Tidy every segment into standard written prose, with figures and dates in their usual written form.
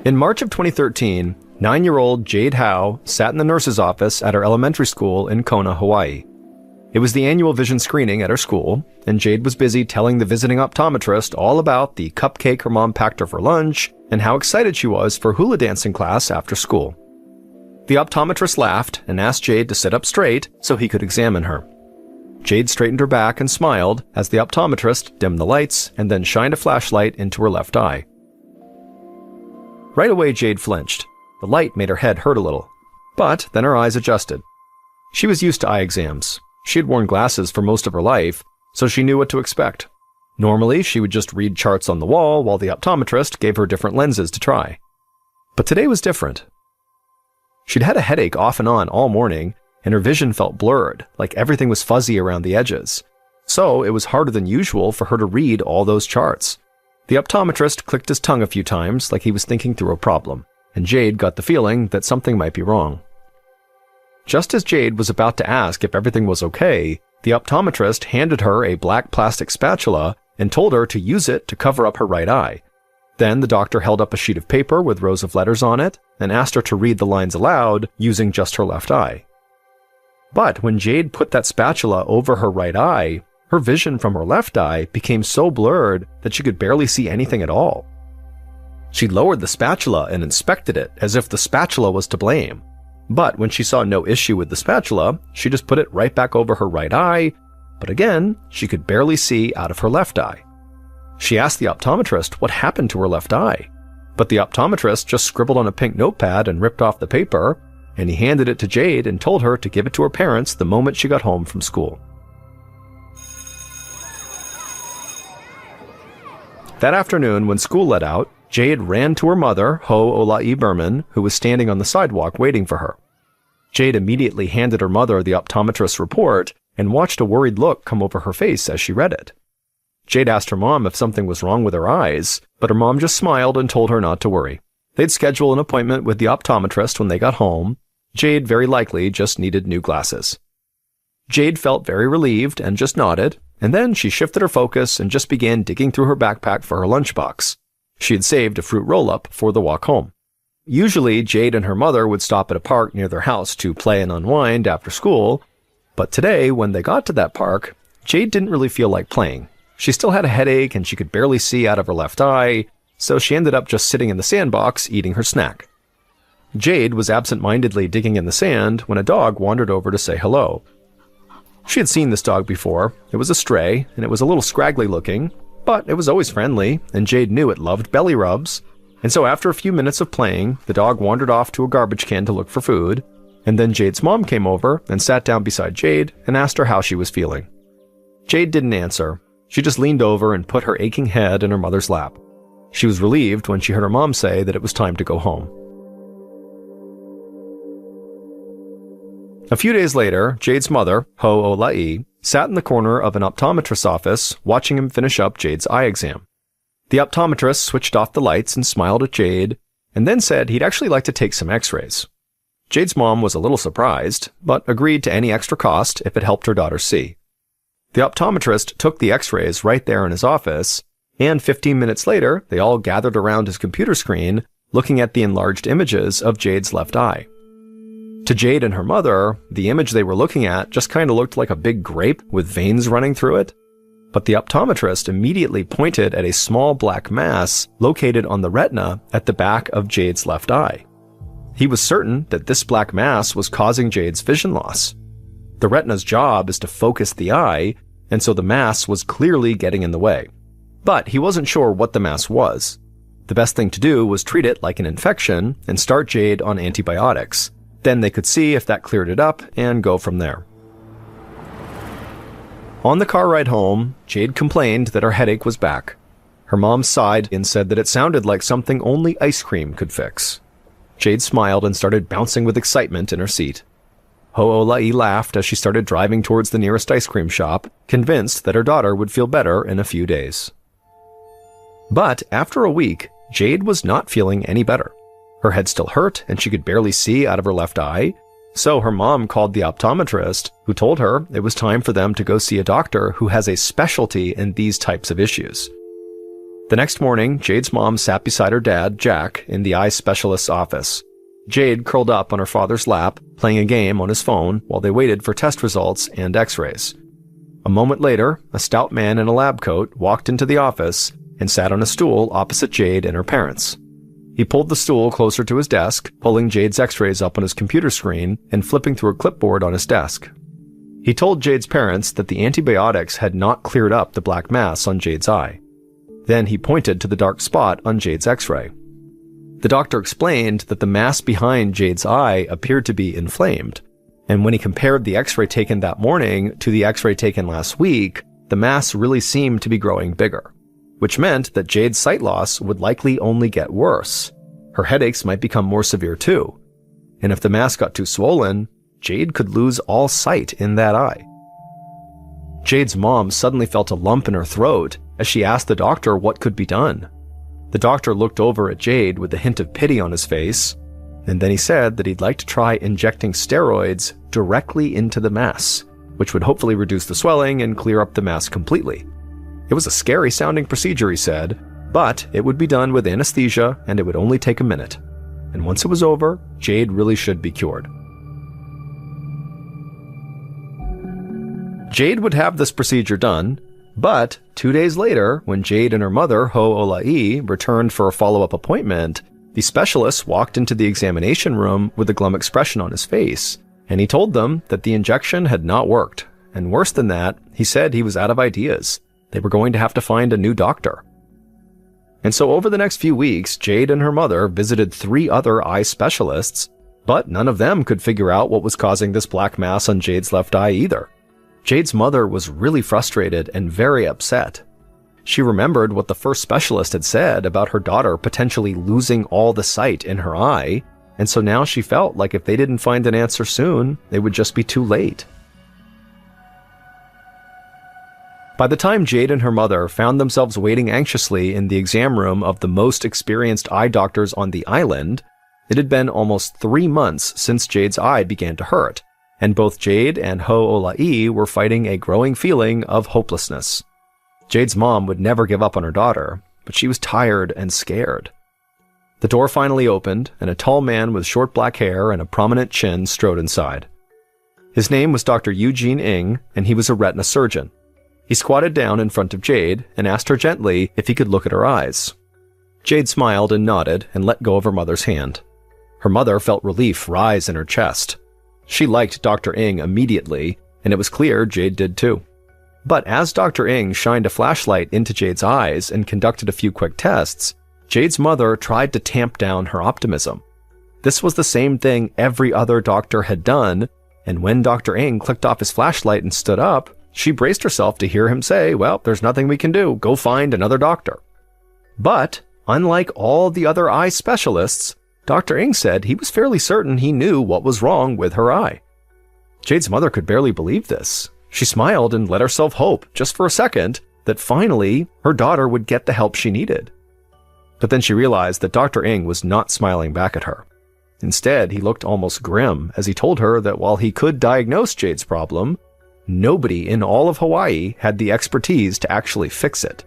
In March of 2013, 9-year-old Jade Howe sat in the nurse's office at her elementary school in Kona, Hawaii. It was the annual vision screening at her school, and Jade was busy telling the visiting optometrist all about the cupcake her mom packed her for lunch and how excited she was for hula dancing class after school. The optometrist laughed and asked Jade to sit up straight so he could examine her. Jade straightened her back and smiled as the optometrist dimmed the lights and then shined a flashlight into her left eye. Right away, Jade flinched. The light made her head hurt a little, but then her eyes adjusted. She was used to eye exams. She had worn glasses for most of her life, so she knew what to expect. Normally, she would just read charts on the wall while the optometrist gave her different lenses to try. But today was different. She'd had a headache off and on all morning, and her vision felt blurred, like everything was fuzzy around the edges. So it was harder than usual for her to read all those charts. The optometrist clicked his tongue a few times like he was thinking through a problem, and Jade got the feeling that something might be wrong. Just as Jade was about to ask if everything was okay, the optometrist handed her a black plastic spatula and told her to use it to cover up her right eye. Then the doctor held up a sheet of paper with rows of letters on it and asked her to read the lines aloud using just her left eye. But when Jade put that spatula over her right eye, her vision from her left eye became so blurred that she could barely see anything at all. She lowered the spatula and inspected it as if the spatula was to blame. But when she saw no issue with the spatula, she just put it right back over her right eye, but again, she could barely see out of her left eye. She asked the optometrist what happened to her left eye, but the optometrist just scribbled on a pink notepad and ripped off the paper, and he handed it to Jade and told her to give it to her parents the moment she got home from school. That afternoon, when school let out, Jade ran to her mother, Ho Ola'i Berman, who was standing on the sidewalk waiting for her. Jade immediately handed her mother the optometrist's report and watched a worried look come over her face as she read it. Jade asked her mom if something was wrong with her eyes, but her mom just smiled and told her not to worry. They'd schedule an appointment with the optometrist when they got home. Jade very likely just needed new glasses. Jade felt very relieved and just nodded, and then she shifted her focus and just began digging through her backpack for her lunchbox. She had saved a fruit roll-up for the walk home. Usually, Jade and her mother would stop at a park near their house to play and unwind after school, but today, when they got to that park, Jade didn't really feel like playing. She still had a headache and she could barely see out of her left eye, so she ended up just sitting in the sandbox eating her snack. Jade was absent-mindedly digging in the sand when a dog wandered over to say hello. She had seen this dog before. It was a stray, and it was a little scraggly looking, but it was always friendly, and Jade knew it loved belly rubs. And so after a few minutes of playing, the dog wandered off to a garbage can to look for food, and then Jade's mom came over and sat down beside Jade and asked her how she was feeling. Jade didn't answer. She just leaned over and put her aching head in her mother's lap. She was relieved when she heard her mom say that it was time to go home. A few days later, Jade's mother, Ho Ola'i, sat in the corner of an optometrist's office watching him finish up Jade's eye exam. The optometrist switched off the lights and smiled at Jade, and then said he'd actually like to take some x-rays. Jade's mom was a little surprised, but agreed to any extra cost if it helped her daughter see. The optometrist took the x-rays right there in his office, and 15 minutes later, they all gathered around his computer screen, looking at the enlarged images of Jade's left eye. To Jade and her mother, the image they were looking at just kind of looked like a big grape with veins running through it. But the optometrist immediately pointed at a small black mass located on the retina at the back of Jade's left eye. He was certain that this black mass was causing Jade's vision loss. The retina's job is to focus the eye, and so the mass was clearly getting in the way. But he wasn't sure what the mass was. The best thing to do was treat it like an infection and start Jade on antibiotics. Then they could see if that cleared it up and go from there. On the car ride home, Jade complained that her headache was back. Her mom sighed and said that it sounded like something only ice cream could fix. Jade smiled and started bouncing with excitement in her seat. Ho Ola'i laughed as she started driving towards the nearest ice cream shop, convinced that her daughter would feel better in a few days. But after a week, Jade was not feeling any better. Her head still hurt, and she could barely see out of her left eye, so her mom called the optometrist, who told her it was time for them to go see a doctor who has a specialty in these types of issues. The next morning, Jade's mom sat beside her dad, Jack, in the eye specialist's office. Jade curled up on her father's lap, playing a game on his phone while they waited for test results and x-rays. A moment later, a stout man in a lab coat walked into the office and sat on a stool opposite Jade and her parents. He pulled the stool closer to his desk, pulling Jade's x-rays up on his computer screen and flipping through a clipboard on his desk. He told Jade's parents that the antibiotics had not cleared up the black mass on Jade's eye. Then he pointed to the dark spot on Jade's x-ray. The doctor explained that the mass behind Jade's eye appeared to be inflamed, and when he compared the x-ray taken that morning to the x-ray taken last week, the mass really seemed to be growing bigger, which meant that Jade's sight loss would likely only get worse. Her headaches might become more severe too, and if the mass got too swollen, Jade could lose all sight in that eye. Jade's mom suddenly felt a lump in her throat as she asked the doctor what could be done. The doctor looked over at Jade with a hint of pity on his face, and then he said that he'd like to try injecting steroids directly into the mass, which would hopefully reduce the swelling and clear up the mass completely. It was a scary sounding procedure, he said, but it would be done with anesthesia and it would only take a minute. And once it was over, Jade really should be cured. Jade would have this procedure done, but 2 days later, when Jade and her mother, Ho'ola'i, returned for a follow-up appointment, the specialist walked into the examination room with a glum expression on his face, and he told them that the injection had not worked. And worse than that, he said he was out of ideas. They were going to have to find a new doctor. And so over the next few weeks, Jade and her mother visited 3 other eye specialists, but none of them could figure out what was causing this black mass on Jade's left eye either. Jade's mother was really frustrated and very upset. She remembered what the first specialist had said about her daughter potentially losing all the sight in her eye, and so now she felt like if they didn't find an answer soon, they would just be too late. By the time Jade and her mother found themselves waiting anxiously in the exam room of the most experienced eye doctors on the island, it had been almost 3 months since Jade's eye began to hurt, and both Jade and Ho'ola'i were fighting a growing feeling of hopelessness. Jade's mom would never give up on her daughter, but she was tired and scared. The door finally opened, and a tall man with short black hair and a prominent chin strode inside. His name was Dr. Eugene Ng, and he was a retina surgeon. He squatted down in front of Jade and asked her gently if he could look at her eyes. Jade smiled and nodded and let go of her mother's hand. Her mother felt relief rise in her chest. She liked Dr. Ng immediately, and it was clear Jade did too. But as Dr. Ng shined a flashlight into Jade's eyes and conducted a few quick tests, Jade's mother tried to tamp down her optimism. This was the same thing every other doctor had done, and when Dr. Ng clicked off his flashlight and stood up, she braced herself to hear him say, "Well, there's nothing we can do. Go find another doctor." But, unlike all the other eye specialists, Dr. Ng said he was fairly certain he knew what was wrong with her eye. Jade's mother could barely believe this. She smiled and let herself hope, just for a second, that finally her daughter would get the help she needed. But then she realized that Dr. Ng was not smiling back at her. Instead, he looked almost grim as he told her that while he could diagnose Jade's problem, nobody in all of Hawaii had the expertise to actually fix it.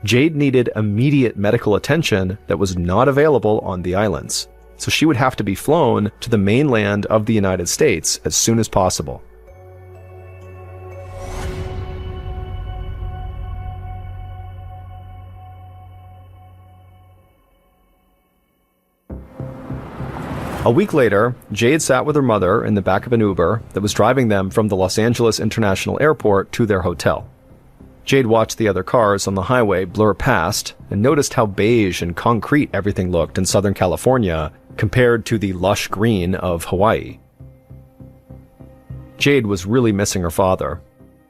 Jade needed immediate medical attention that was not available on the islands, so she would have to be flown to the mainland of the United States as soon as possible. A week later, Jade sat with her mother in the back of an Uber that was driving them from the Los Angeles International Airport to their hotel. Jade watched the other cars on the highway blur past and noticed how beige and concrete everything looked in Southern California compared to the lush green of Hawaii. Jade was really missing her father.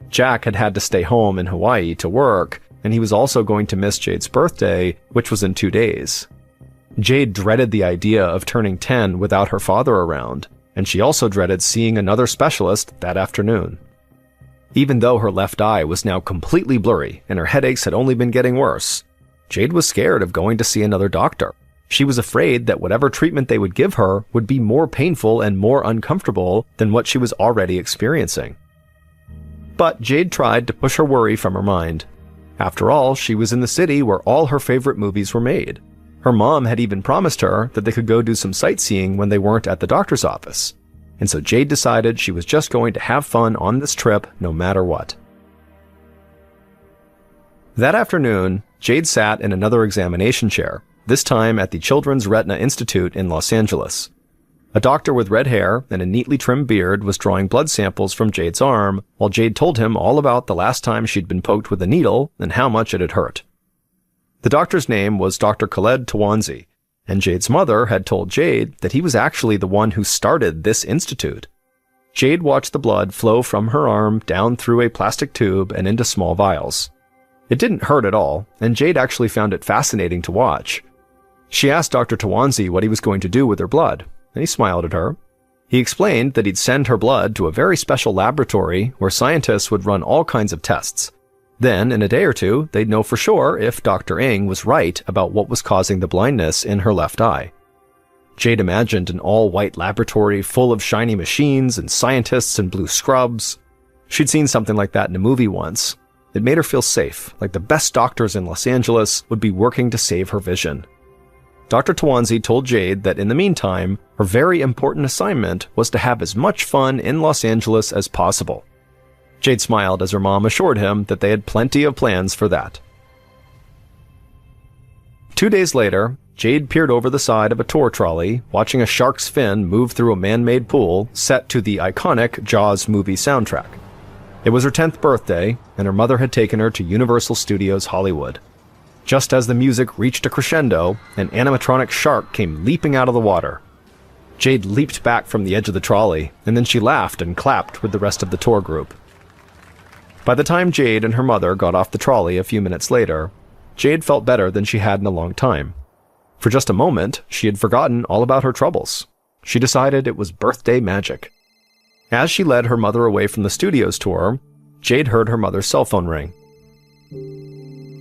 Jack had had to stay home in Hawaii to work, and he was also going to miss Jade's birthday, which was in 2 days. Jade dreaded the idea of turning 10 without her father around, and she also dreaded seeing another specialist that afternoon. Even though her left eye was now completely blurry and her headaches had only been getting worse, Jade was scared of going to see another doctor. She was afraid that whatever treatment they would give her would be more painful and more uncomfortable than what she was already experiencing. But Jade tried to push her worry from her mind. After all, she was in the city where all her favorite movies were made. Her mom had even promised her that they could go do some sightseeing when they weren't at the doctor's office. And so Jade decided she was just going to have fun on this trip no matter what. That afternoon, Jade sat in another examination chair, this time at the Children's Retina Institute in Los Angeles. A doctor with red hair and a neatly trimmed beard was drawing blood samples from Jade's arm, while Jade told him all about the last time she'd been poked with a needle and how much it had hurt. The doctor's name was Dr. Khaled Tawanzi, and Jade's mother had told Jade that he was actually the one who started this institute. Jade watched the blood flow from her arm down through a plastic tube and into small vials. It didn't hurt at all, and Jade actually found it fascinating to watch. She asked Dr. Tawanzi what he was going to do with her blood, and he smiled at her. He explained that he'd send her blood to a very special laboratory where scientists would run all kinds of tests. Then, in a day or two, they'd know for sure if Dr. Ng was right about what was causing the blindness in her left eye. Jade imagined an all-white laboratory full of shiny machines and scientists in blue scrubs. She'd seen something like that in a movie once. It made her feel safe, like the best doctors in Los Angeles would be working to save her vision. Dr. Tawanzi told Jade that in the meantime, her very important assignment was to have as much fun in Los Angeles as possible. Jade smiled as her mom assured him that they had plenty of plans for that. 2 days later, Jade peered over the side of a tour trolley, watching a shark's fin move through a man-made pool set to the iconic Jaws movie soundtrack. It was her 10th birthday, and her mother had taken her to Universal Studios Hollywood. Just as the music reached a crescendo, an animatronic shark came leaping out of the water. Jade leaped back from the edge of the trolley, and then she laughed and clapped with the rest of the tour group. By the time Jade and her mother got off the trolley a few minutes later, Jade felt better than she had in a long time. For just a moment, she had forgotten all about her troubles. She decided it was birthday magic. As she led her mother away from the studios tour, Jade heard her mother's cell phone ring.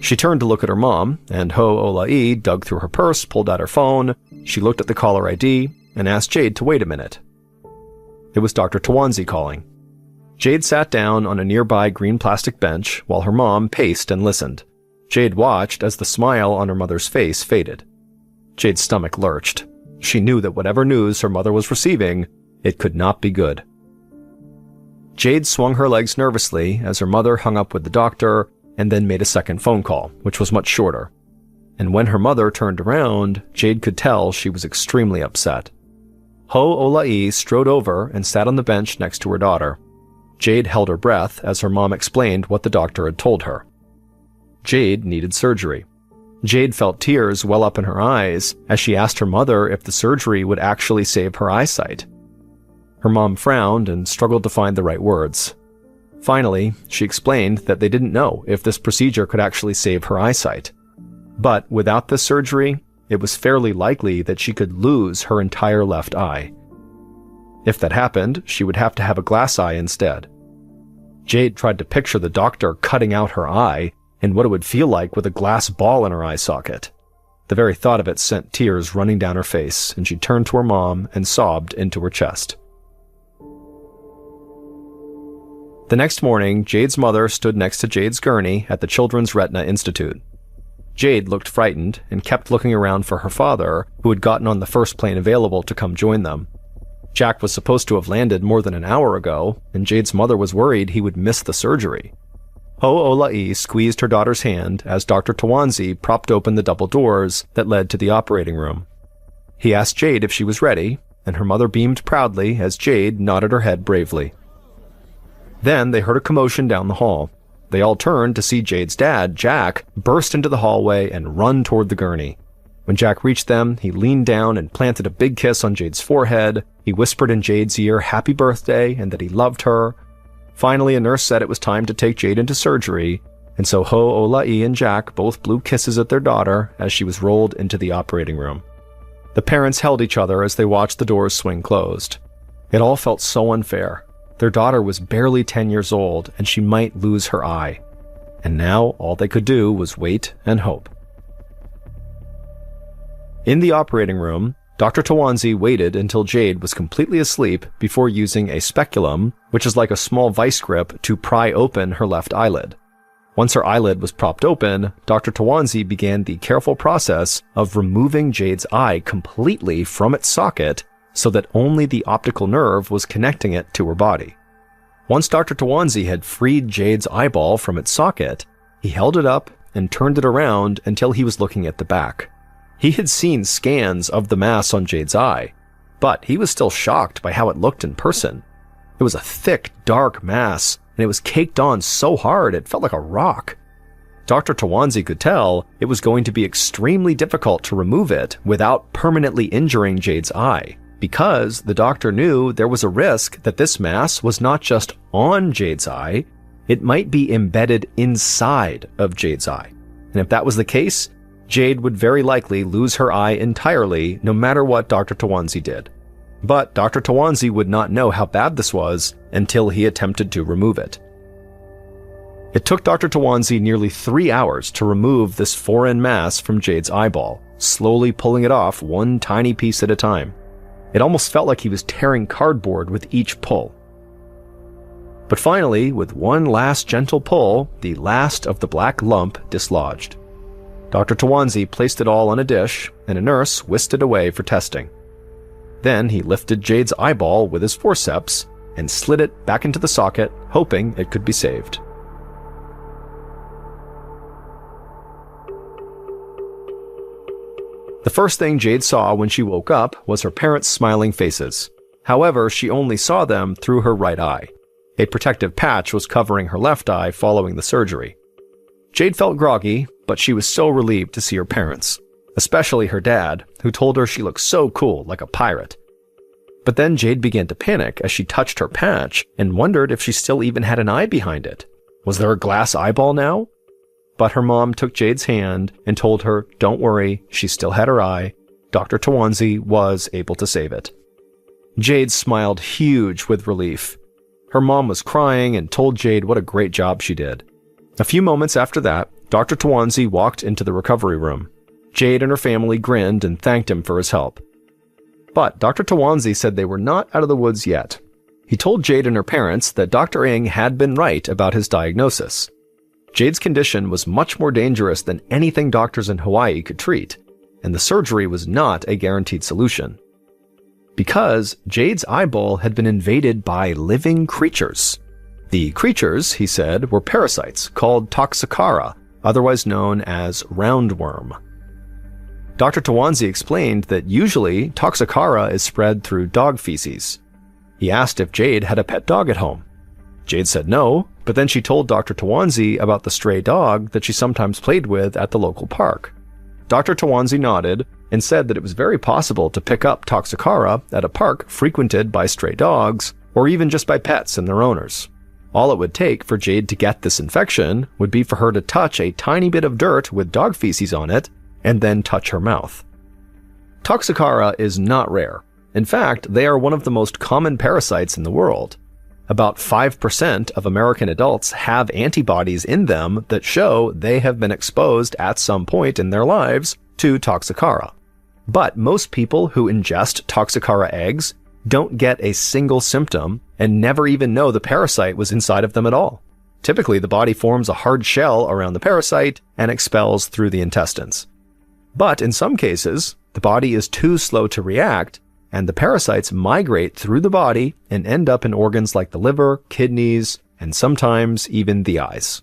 She turned to look at her mom, and Ho-Ola'i dug through her purse, pulled out her phone. She looked at the caller ID, and asked Jade to wait a minute. It was Dr. Tawanzi calling. Jade sat down on a nearby green plastic bench while her mom paced and listened. Jade watched as the smile on her mother's face faded. Jade's stomach lurched. She knew that whatever news her mother was receiving, it could not be good. Jade swung her legs nervously as her mother hung up with the doctor and then made a second phone call, which was much shorter. And when her mother turned around, Jade could tell she was extremely upset. Ho-Ola'i strode over and sat on the bench next to her daughter. Jade held her breath as her mom explained what the doctor had told her. Jade needed surgery. Jade felt tears well up in her eyes as she asked her mother if the surgery would actually save her eyesight. Her mom frowned and struggled to find the right words. Finally, she explained that they didn't know if this procedure could actually save her eyesight. But without this surgery, it was fairly likely that she could lose her entire left eye. If that happened, she would have to have a glass eye instead. Jade tried to picture the doctor cutting out her eye and what it would feel like with a glass ball in her eye socket. The very thought of it sent tears running down her face, and she turned to her mom and sobbed into her chest. The next morning, Jade's mother stood next to Jade's gurney at the Children's Retina Institute. Jade looked frightened and kept looking around for her father, who had gotten on the first plane available to come join them. Jack was supposed to have landed more than an hour ago, and Jade's mother was worried he would miss the surgery. Ho-Ola'i squeezed her daughter's hand as Dr. Tawanzi propped open the double doors that led to the operating room. He asked Jade if she was ready, and her mother beamed proudly as Jade nodded her head bravely. Then they heard a commotion down the hall. They all turned to see Jade's dad, Jack, burst into the hallway and run toward the gurney. When Jack reached them, he leaned down and planted a big kiss on Jade's forehead. He whispered in Jade's ear happy birthday and that he loved her. Finally, a nurse said it was time to take Jade into surgery, and so Ho-Ola'i and Jack both blew kisses at their daughter as she was rolled into the operating room. The parents held each other as they watched the doors swing closed. It all felt so unfair. Their daughter was barely 10 years old, and she might lose her eye. And now all they could do was wait and hope. In the operating room, Dr. Tawanzi waited until Jade was completely asleep before using a speculum, which is like a small vice grip, to pry open her left eyelid. Once her eyelid was propped open, Dr. Tawanzi began the careful process of removing Jade's eye completely from its socket so that only the optical nerve was connecting it to her body. Once Dr. Tawanzi had freed Jade's eyeball from its socket, he held it up and turned it around until he was looking at the back. He had seen scans of the mass on Jade's eye, but he was still shocked by how it looked in person. It was a thick, dark mass, and it was caked on so hard it felt like a rock. Dr. Tawanzi could tell it was going to be extremely difficult to remove it without permanently injuring Jade's eye, because the doctor knew there was a risk that this mass was not just on Jade's eye, it might be embedded inside of Jade's eye. And if that was the case, Jade would very likely lose her eye entirely no matter what Dr. Tawanzi did. But Dr. Tawanzi would not know how bad this was until he attempted to remove it. It took Dr. Tawanzi nearly 3 hours to remove this foreign mass from Jade's eyeball, slowly pulling it off one tiny piece at a time. It almost felt like he was tearing cardboard with each pull. But finally, with one last gentle pull, the last of the black lump dislodged. Dr. Tawanzi placed it all on a dish, and a nurse whisked it away for testing. Then he lifted Jade's eyeball with his forceps and slid it back into the socket, hoping it could be saved. The first thing Jade saw when she woke up was her parents' smiling faces. However, she only saw them through her right eye. A protective patch was covering her left eye following the surgery. Jade felt groggy, but she was so relieved to see her parents, especially her dad, who told her she looked so cool, like a pirate. But then Jade began to panic as she touched her patch and wondered if she still even had an eye behind it. Was there a glass eyeball now? But her mom took Jade's hand and told her, don't worry, she still had her eye. Dr. Tawanzi was able to save it. Jade smiled huge with relief. Her mom was crying and told Jade what a great job she did. A few moments after that, Dr. Tawanzi walked into the recovery room. Jade and her family grinned and thanked him for his help. But Dr. Tawanzi said they were not out of the woods yet. He told Jade and her parents that Dr. Ng had been right about his diagnosis. Jade's condition was much more dangerous than anything doctors in Hawaii could treat, and the surgery was not a guaranteed solution. Because Jade's eyeball had been invaded by living creatures. The creatures, he said, were parasites called Toxocara, otherwise known as roundworm. Dr. Tawanzi explained that usually Toxocara is spread through dog feces. He asked if Jade had a pet dog at home. Jade said no, but then she told Dr. Tawanzi about the stray dog that she sometimes played with at the local park. Dr. Tawanzi nodded and said that it was very possible to pick up Toxocara at a park frequented by stray dogs, or even just by pets and their owners. All it would take for Jade to get this infection would be for her to touch a tiny bit of dirt with dog feces on it, and then touch her mouth. Toxocara is not rare. In fact, they are one of the most common parasites in the world. About 5% of American adults have antibodies in them that show they have been exposed at some point in their lives to Toxocara. But most people who ingest Toxocara eggs don't get a single symptom and never even know the parasite was inside of them at all. Typically, the body forms a hard shell around the parasite and expels through the intestines. But in some cases, the body is too slow to react, and the parasites migrate through the body and end up in organs like the liver, kidneys, and sometimes even the eyes.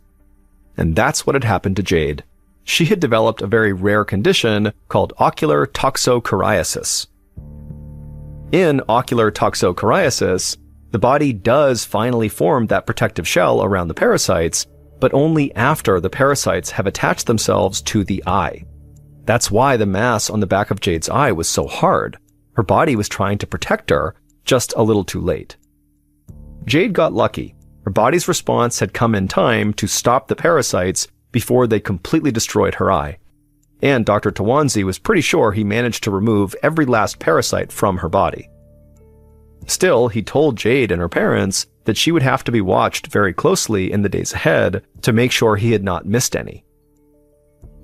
And that's what had happened to Jade. She had developed a very rare condition called ocular toxocariasis. In ocular toxocariasis, the body does finally form that protective shell around the parasites, but only after the parasites have attached themselves to the eye. That's why the mass on the back of Jade's eye was so hard. Her body was trying to protect her, just a little too late. Jade got lucky. Her body's response had come in time to stop the parasites before they completely destroyed her eye. And Dr. Tawanzi was pretty sure he managed to remove every last parasite from her body. Still, he told Jade and her parents that she would have to be watched very closely in the days ahead to make sure he had not missed any.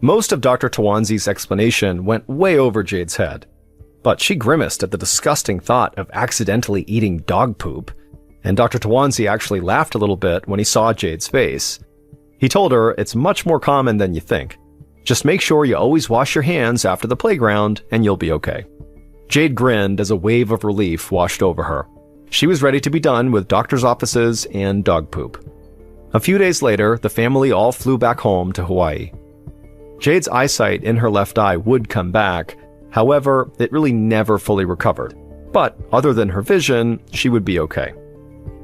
Most of Dr. Tawanzi's explanation went way over Jade's head, but she grimaced at the disgusting thought of accidentally eating dog poop, and Dr. Tawanzi actually laughed a little bit when he saw Jade's face. He told her it's much more common than you think. Just make sure you always wash your hands after the playground and you'll be okay. Jade grinned as a wave of relief washed over her. She was ready to be done with doctor's offices and dog poop. A few days later, the family all flew back home to Hawaii. Jade's eyesight in her left eye would come back. However, it really never fully recovered. But other than her vision, she would be okay.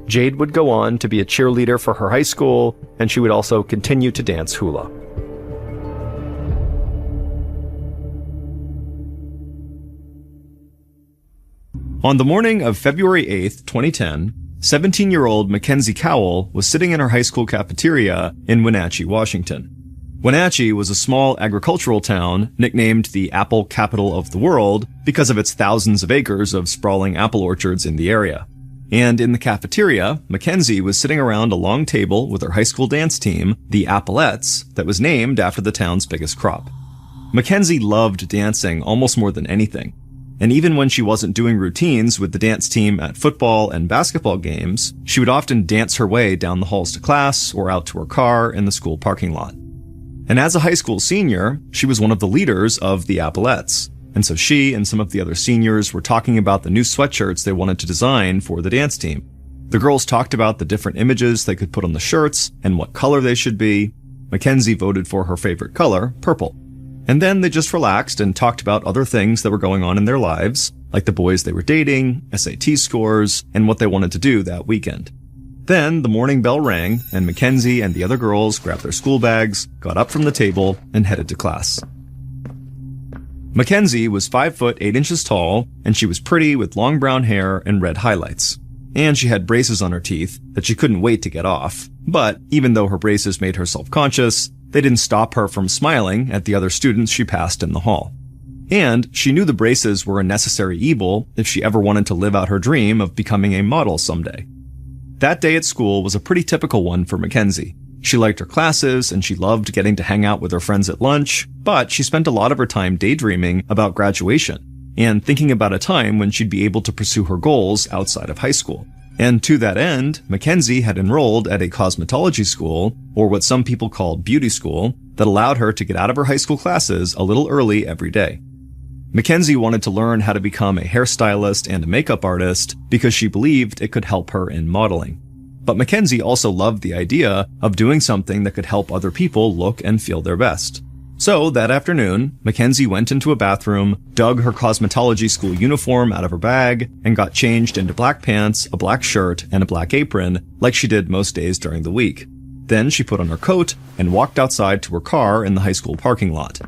Jade would go on to be a cheerleader for her high school, and she would also continue to dance hula. On the morning of February 8th, 2010, 17-year-old Mackenzie Cowell was sitting in her high school cafeteria in Wenatchee, Washington. Wenatchee was a small agricultural town nicknamed the apple capital of the world because of its thousands of acres of sprawling apple orchards in the area. And in the cafeteria, Mackenzie was sitting around a long table with her high school dance team, the Applettes, that was named after the town's biggest crop. Mackenzie loved dancing almost more than anything. And even when she wasn't doing routines with the dance team at football and basketball games, she would often dance her way down the halls to class or out to her car in the school parking lot. And as a high school senior, she was one of the leaders of the Applettes. And so she and some of the other seniors were talking about the new sweatshirts they wanted to design for the dance team. The girls talked about the different images they could put on the shirts and what color they should be. Mackenzie voted for her favorite color, purple. And then they just relaxed and talked about other things that were going on in their lives, like the boys they were dating, SAT scores, and what they wanted to do that weekend. Then the morning bell rang, and Mackenzie and the other girls grabbed their school bags, got up from the table, and headed to class. Mackenzie was 5 foot 8 inches tall, and she was pretty with long brown hair and red highlights. And she had braces on her teeth that she couldn't wait to get off. But even though her braces made her self-conscious, they didn't stop her from smiling at the other students she passed in the hall. And she knew the braces were a necessary evil if she ever wanted to live out her dream of becoming a model someday. That day at school was a pretty typical one for Mackenzie. She liked her classes and she loved getting to hang out with her friends at lunch, but she spent a lot of her time daydreaming about graduation and thinking about a time when she'd be able to pursue her goals outside of high school. And to that end, Mackenzie had enrolled at a cosmetology school, or what some people called beauty school, that allowed her to get out of her high school classes a little early every day. Mackenzie wanted to learn how to become a hairstylist and a makeup artist because she believed it could help her in modeling. But Mackenzie also loved the idea of doing something that could help other people look and feel their best. So that afternoon, Mackenzie went into a bathroom, dug her cosmetology school uniform out of her bag, and got changed into black pants, a black shirt, and a black apron, like she did most days during the week. Then she put on her coat and walked outside to her car in the high school parking lot.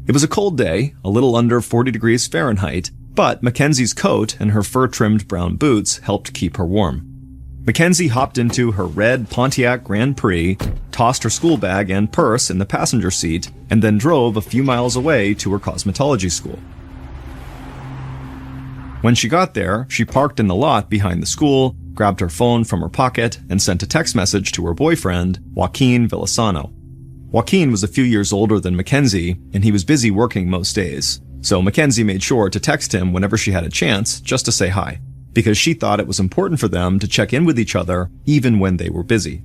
It was a cold day, a little under 40 degrees Fahrenheit, but Mackenzie's coat and her fur-trimmed brown boots helped keep her warm. Mackenzie hopped into her red Pontiac Grand Prix, tossed her school bag and purse in the passenger seat, and then drove a few miles away to her cosmetology school. When she got there, she parked in the lot behind the school, grabbed her phone from her pocket, and sent a text message to her boyfriend, Joaquin Villasano. Joaquin was a few years older than Mackenzie, and he was busy working most days, so Mackenzie made sure to text him whenever she had a chance just to say hi, because she thought it was important for them to check in with each other even when they were busy.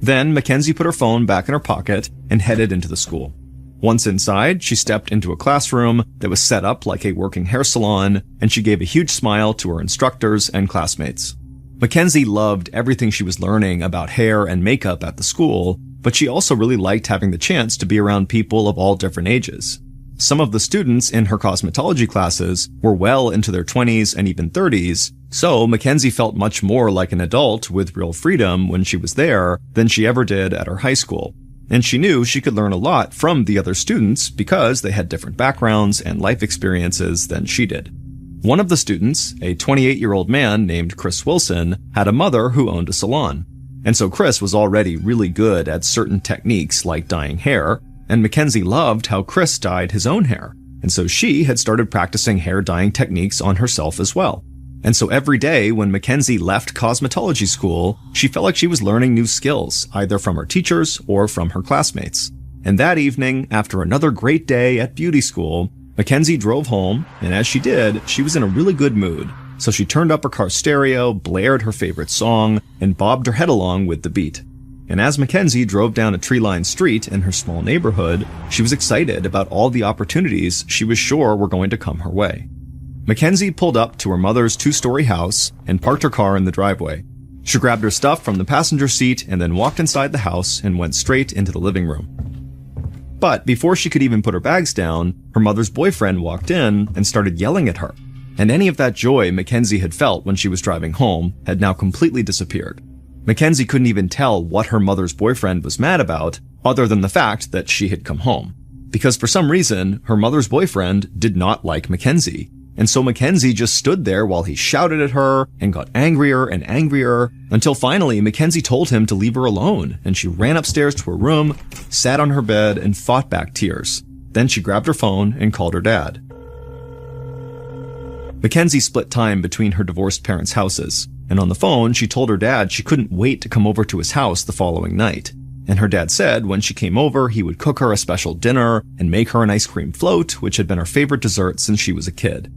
Then Mackenzie put her phone back in her pocket and headed into the school. Once inside, she stepped into a classroom that was set up like a working hair salon, and she gave a huge smile to her instructors and classmates. Mackenzie loved everything she was learning about hair and makeup at the school, but she also really liked having the chance to be around people of all different ages. Some of the students in her cosmetology classes were well into their 20s and even 30s, so Mackenzie felt much more like an adult with real freedom when she was there than she ever did at her high school. And she knew she could learn a lot from the other students because they had different backgrounds and life experiences than she did. One of the students, a 28-year-old man named Chris Wilson, had a mother who owned a salon. And so Chris was already really good at certain techniques like dyeing hair, and Mackenzie loved how Chris dyed his own hair. And so she had started practicing hair dyeing techniques on herself as well. And so every day when Mackenzie left cosmetology school, she felt like she was learning new skills, either from her teachers or from her classmates. And that evening, after another great day at beauty school, Mackenzie drove home, and as she did, she was in a really good mood. So she turned up her car stereo, blared her favorite song, and bobbed her head along with the beat. and as Mackenzie drove down a tree-lined street in her small neighborhood, she was excited about all the opportunities she was sure were going to come her way. Mackenzie pulled up to her mother's 2-story house and parked her car in the driveway. She grabbed her stuff from the passenger seat and then walked inside the house and went straight into the living room. But before she could even put her bags down, her mother's boyfriend walked in and started yelling at her. And any of that joy Mackenzie had felt when she was driving home had now completely disappeared. Mackenzie couldn't even tell what her mother's boyfriend was mad about, other than the fact that she had come home. Because for some reason, her mother's boyfriend did not like Mackenzie. And so Mackenzie just stood there while he shouted at her and got angrier and angrier, until finally Mackenzie told him to leave her alone, and she ran upstairs to her room, sat on her bed, and fought back tears. Then she grabbed her phone and called her dad. Mackenzie split time between her divorced parents' houses, and on the phone she told her dad she couldn't wait to come over to his house the following night. And her dad said when she came over he would cook her a special dinner and make her an ice cream float, which had been her favorite dessert since she was a kid.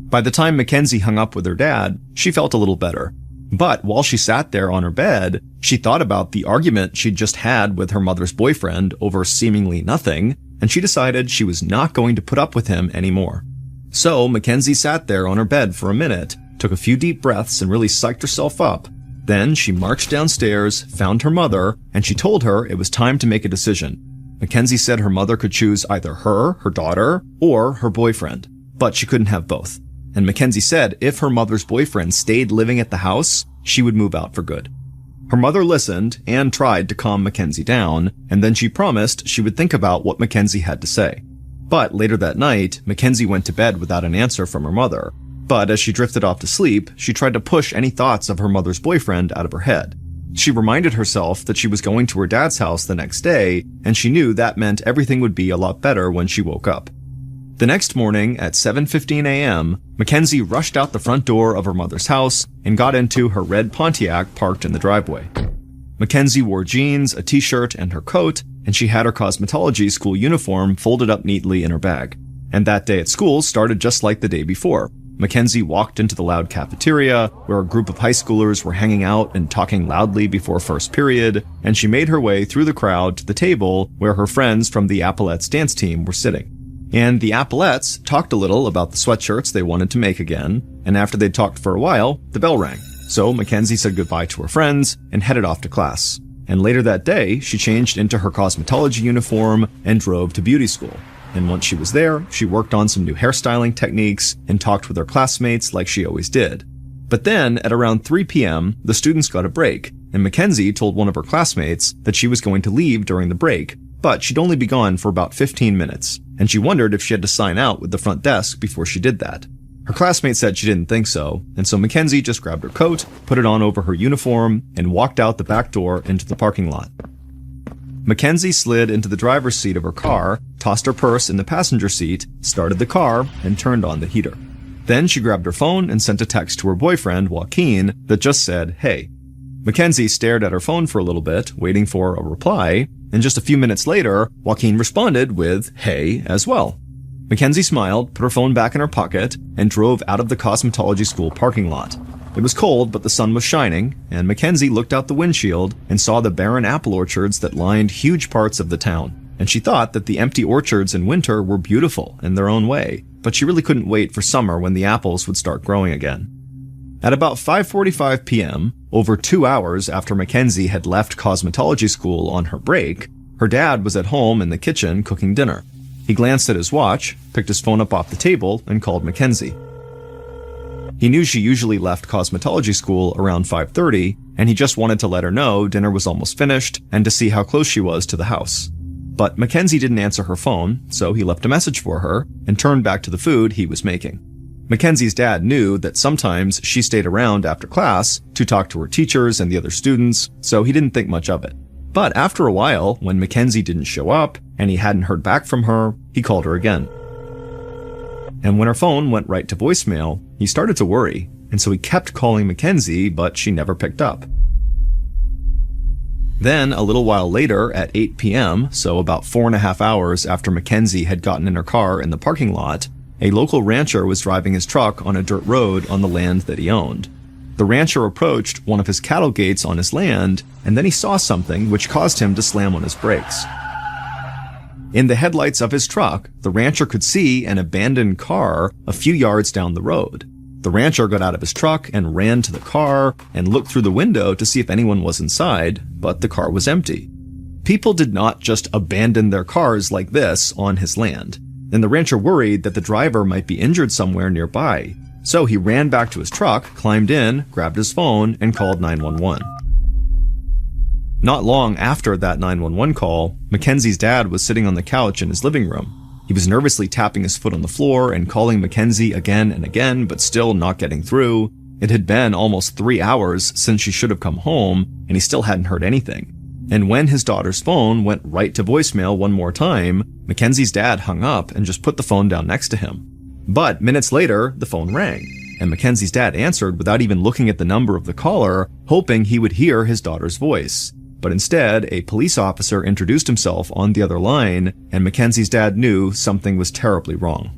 By the time Mackenzie hung up with her dad, she felt a little better. But while she sat there on her bed, she thought about the argument she'd just had with her mother's boyfriend over seemingly nothing, and she decided she was not going to put up with him anymore. So Mackenzie sat there on her bed for a minute, took a few deep breaths and really psyched herself up. Then she marched downstairs, found her mother, and she told her it was time to make a decision. Mackenzie said her mother could choose either her daughter, or her boyfriend, but she couldn't have both. And Mackenzie said if her mother's boyfriend stayed living at the house, she would move out for good. Her mother listened and tried to calm Mackenzie down, and then she promised she would think about what Mackenzie had to say. But later that night, Mackenzie went to bed without an answer from her mother. But as she drifted off to sleep, she tried to push any thoughts of her mother's boyfriend out of her head. She reminded herself that she was going to her dad's house the next day, and she knew that meant everything would be a lot better when she woke up. The next morning at 7:15 a.m., Mackenzie rushed out the front door of her mother's house and got into her red Pontiac parked in the driveway. Mackenzie wore jeans, a t-shirt, and her coat, and she had her cosmetology school uniform folded up neatly in her bag. And that day at school started just like the day before. Mackenzie walked into the loud cafeteria, where a group of high schoolers were hanging out and talking loudly before first period, and she made her way through the crowd to the table where her friends from the Applettes dance team were sitting. And the Applettes talked a little about the sweatshirts they wanted to make again, and after they'd talked for a while, the bell rang. So Mackenzie said goodbye to her friends and headed off to class. And later that day, she changed into her cosmetology uniform and drove to beauty school. And once she was there, she worked on some new hairstyling techniques and talked with her classmates like she always did. But then, at around 3 p.m., the students got a break, and Mackenzie told one of her classmates that she was going to leave during the break, but she'd only be gone for about 15 minutes, and she wondered if she had to sign out with the front desk before she did that. Her classmate said she didn't think so, and so Mackenzie just grabbed her coat, put it on over her uniform, and walked out the back door into the parking lot. Mackenzie slid into the driver's seat of her car, tossed her purse in the passenger seat, started the car, and turned on the heater. Then she grabbed her phone and sent a text to her boyfriend, Joaquin, that just said, "Hey." Mackenzie stared at her phone for a little bit, waiting for a reply, and just a few minutes later, Joaquin responded with, "Hey," as well. Mackenzie smiled, put her phone back in her pocket, and drove out of the cosmetology school parking lot. It was cold, but the sun was shining, and Mackenzie looked out the windshield and saw the barren apple orchards that lined huge parts of the town. And she thought that the empty orchards in winter were beautiful in their own way, but she really couldn't wait for summer when the apples would start growing again. At about 5:45 p.m., over 2 hours after Mackenzie had left cosmetology school on her break, her dad was at home in the kitchen cooking dinner. He glanced at his watch, picked his phone up off the table, and called Mackenzie. He knew she usually left cosmetology school around 5:30, and he just wanted to let her know dinner was almost finished and to see how close she was to the house. But Mackenzie didn't answer her phone, so he left a message for her and turned back to the food he was making. Mackenzie's dad knew that sometimes she stayed around after class to talk to her teachers and the other students, so he didn't think much of it. But after a while, when Mackenzie didn't show up and he hadn't heard back from her, he called her again. And when her phone went right to voicemail, he started to worry, and so he kept calling Mackenzie, but she never picked up. Then, a little while later, at 8 p.m., so about 4.5 hours after Mackenzie had gotten in her car in the parking lot, a local rancher was driving his truck on a dirt road on the land that he owned. The rancher approached one of his cattle gates on his land, and then he saw something which caused him to slam on his brakes. In the headlights of his truck, the rancher could see an abandoned car a few yards down the road. The rancher got out of his truck and ran to the car and looked through the window to see if anyone was inside, but the car was empty. People did not just abandon their cars like this on his land, and the rancher worried that the driver might be injured somewhere nearby. So he ran back to his truck, climbed in, grabbed his phone, and called 911. Not long after that 911 call, Mackenzie's dad was sitting on the couch in his living room. He was nervously tapping his foot on the floor and calling Mackenzie again and again, but still not getting through. It had been almost 3 hours since she should have come home, and he still hadn't heard anything. And when his daughter's phone went right to voicemail one more time, Mackenzie's dad hung up and just put the phone down next to him. But minutes later, the phone rang, and Mackenzie's dad answered without even looking at the number of the caller, hoping he would hear his daughter's voice. But instead, a police officer introduced himself on the other line, and Mackenzie's dad knew something was terribly wrong.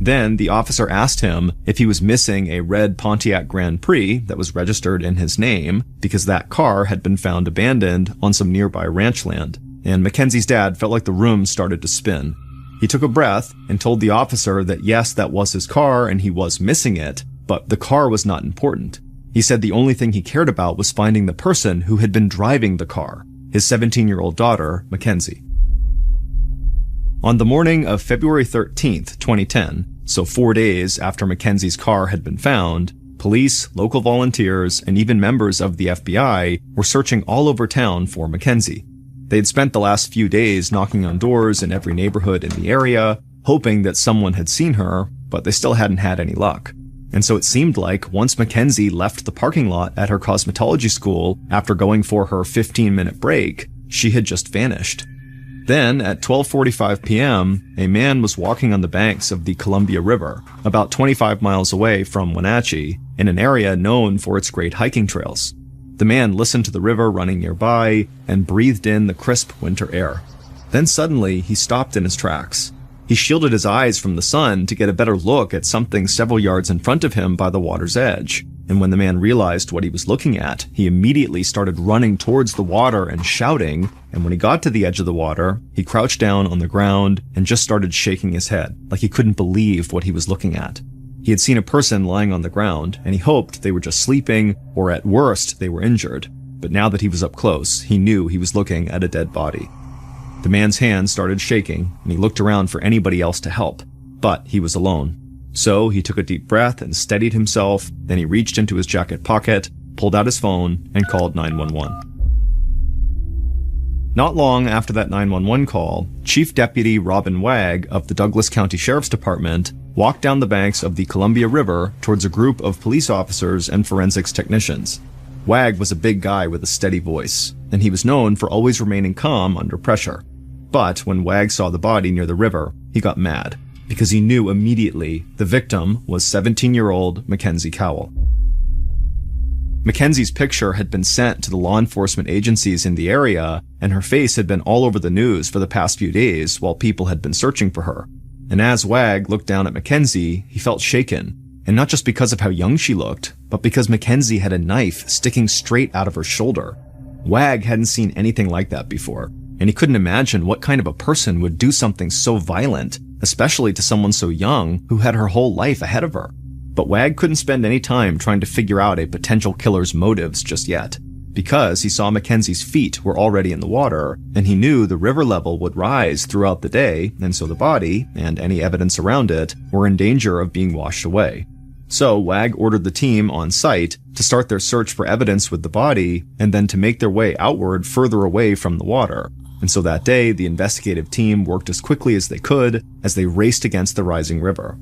Then the officer asked him if he was missing a red Pontiac Grand Prix that was registered in his name, because that car had been found abandoned on some nearby ranch land. And Mackenzie's dad felt like the room started to spin. He took a breath and told the officer that yes, that was his car and he was missing it, but the car was not important. He said the only thing he cared about was finding the person who had been driving the car, his 17-year-old daughter, Mackenzie. On the morning of February 13th, 2010, so 4 days after Mackenzie's car had been found, police, local volunteers, and even members of the FBI were searching all over town for Mackenzie. They had spent the last few days knocking on doors in every neighborhood in the area, hoping that someone had seen her, but they still hadn't had any luck. And so it seemed like once Mackenzie left the parking lot at her cosmetology school after going for her 15-minute break, she had just vanished. Then, at 12:45 p.m., a man was walking on the banks of the Columbia River, about 25 miles away from Wenatchee, in an area known for its great hiking trails. The man listened to the river running nearby and breathed in the crisp winter air. Then suddenly, he stopped in his tracks. He shielded his eyes from the sun to get a better look at something several yards in front of him by the water's edge. And when the man realized what he was looking at, he immediately started running towards the water and shouting, and when he got to the edge of the water, he crouched down on the ground and just started shaking his head, like he couldn't believe what he was looking at. He had seen a person lying on the ground, and he hoped they were just sleeping, or at worst, they were injured. But now that he was up close, he knew he was looking at a dead body. The man's hand started shaking, and he looked around for anybody else to help, but he was alone. So he took a deep breath and steadied himself, then he reached into his jacket pocket, pulled out his phone, and called 911. Not long after that 911 call, Chief Deputy Robin Wagg of the Douglas County Sheriff's Department walked down the banks of the Columbia River towards a group of police officers and forensics technicians. Wagg was a big guy with a steady voice, and he was known for always remaining calm under pressure. But when Wagg saw the body near the river, he got mad, because he knew immediately the victim was 17-year-old Mackenzie Cowell. Mackenzie's picture had been sent to the law enforcement agencies in the area, and her face had been all over the news for the past few days while people had been searching for her. And as Wagg looked down at Mackenzie, he felt shaken, and not just because of how young she looked, but because Mackenzie had a knife sticking straight out of her shoulder. Wagg hadn't seen anything like that before, and he couldn't imagine what kind of a person would do something so violent, especially to someone so young who had her whole life ahead of her. But Wagg couldn't spend any time trying to figure out a potential killer's motives just yet, because he saw Mackenzie's feet were already in the water, and he knew the river level would rise throughout the day, and so the body, and any evidence around it, were in danger of being washed away. So Wagg ordered the team on site to start their search for evidence with the body, and then to make their way outward further away from the water. And so that day, the investigative team worked as quickly as they could as they raced against the rising river.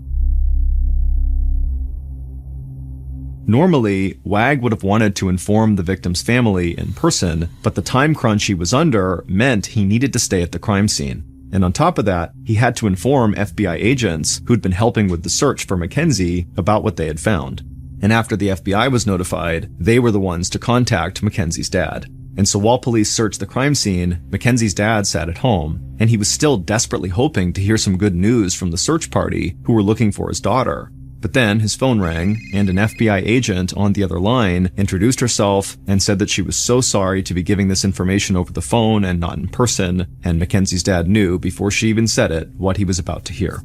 Normally, Wagg would have wanted to inform the victim's family in person, but the time crunch he was under meant he needed to stay at the crime scene. And on top of that, he had to inform FBI agents who'd been helping with the search for Mackenzie about what they had found. And after the FBI was notified, they were the ones to contact Mackenzie's dad. And so while police searched the crime scene, Mackenzie's dad sat at home, and he was still desperately hoping to hear some good news from the search party who were looking for his daughter. But then his phone rang, and an FBI agent on the other line introduced herself and said that she was so sorry to be giving this information over the phone and not in person, and Mackenzie's dad knew before she even said it what he was about to hear.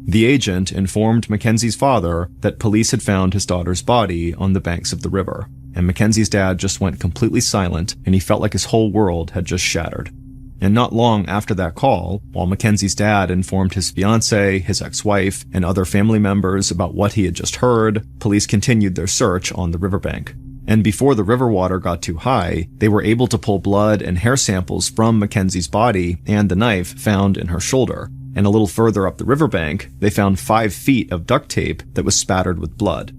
The agent informed Mackenzie's father that police had found his daughter's body on the banks of the river, and Mackenzie's dad just went completely silent, and he felt like his whole world had just shattered. And not long after that call, while Mackenzie's dad informed his fiancée, his ex-wife, and other family members about what he had just heard, police continued their search on the riverbank. And before the river water got too high, they were able to pull blood and hair samples from Mackenzie's body and the knife found in her shoulder. And a little further up the riverbank, they found 5 feet of duct tape that was spattered with blood.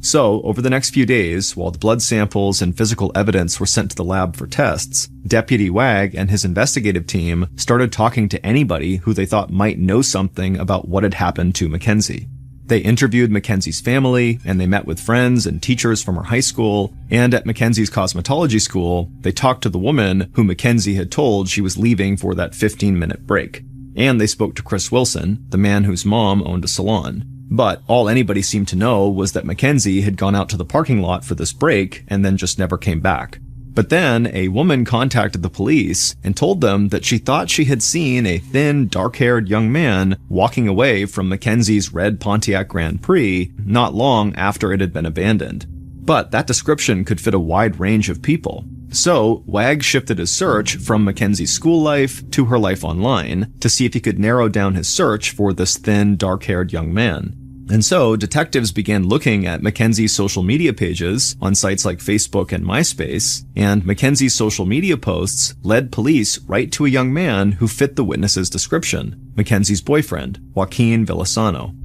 So, over the next few days, while the blood samples and physical evidence were sent to the lab for tests, Deputy Wag and his investigative team started talking to anybody who they thought might know something about what had happened to Mackenzie. They interviewed Mackenzie's family, and they met with friends and teachers from her high school, and at Mackenzie's cosmetology school, they talked to the woman who Mackenzie had told she was leaving for that 15-minute break. And they spoke to Chris Wilson, the man whose mom owned a salon. But all anybody seemed to know was that Mackenzie had gone out to the parking lot for this break and then just never came back. But then a woman contacted the police and told them that she thought she had seen a thin, dark-haired young man walking away from Mackenzie's red Pontiac Grand Prix not long after it had been abandoned. But that description could fit a wide range of people. So, Wag shifted his search from Mackenzie's school life to her life online to see if he could narrow down his search for this thin, dark-haired young man. And so, detectives began looking at Mackenzie's social media pages on sites like Facebook and MySpace, and Mackenzie's social media posts led police right to a young man who fit the witness's description, Mackenzie's boyfriend, Joaquin Villasano.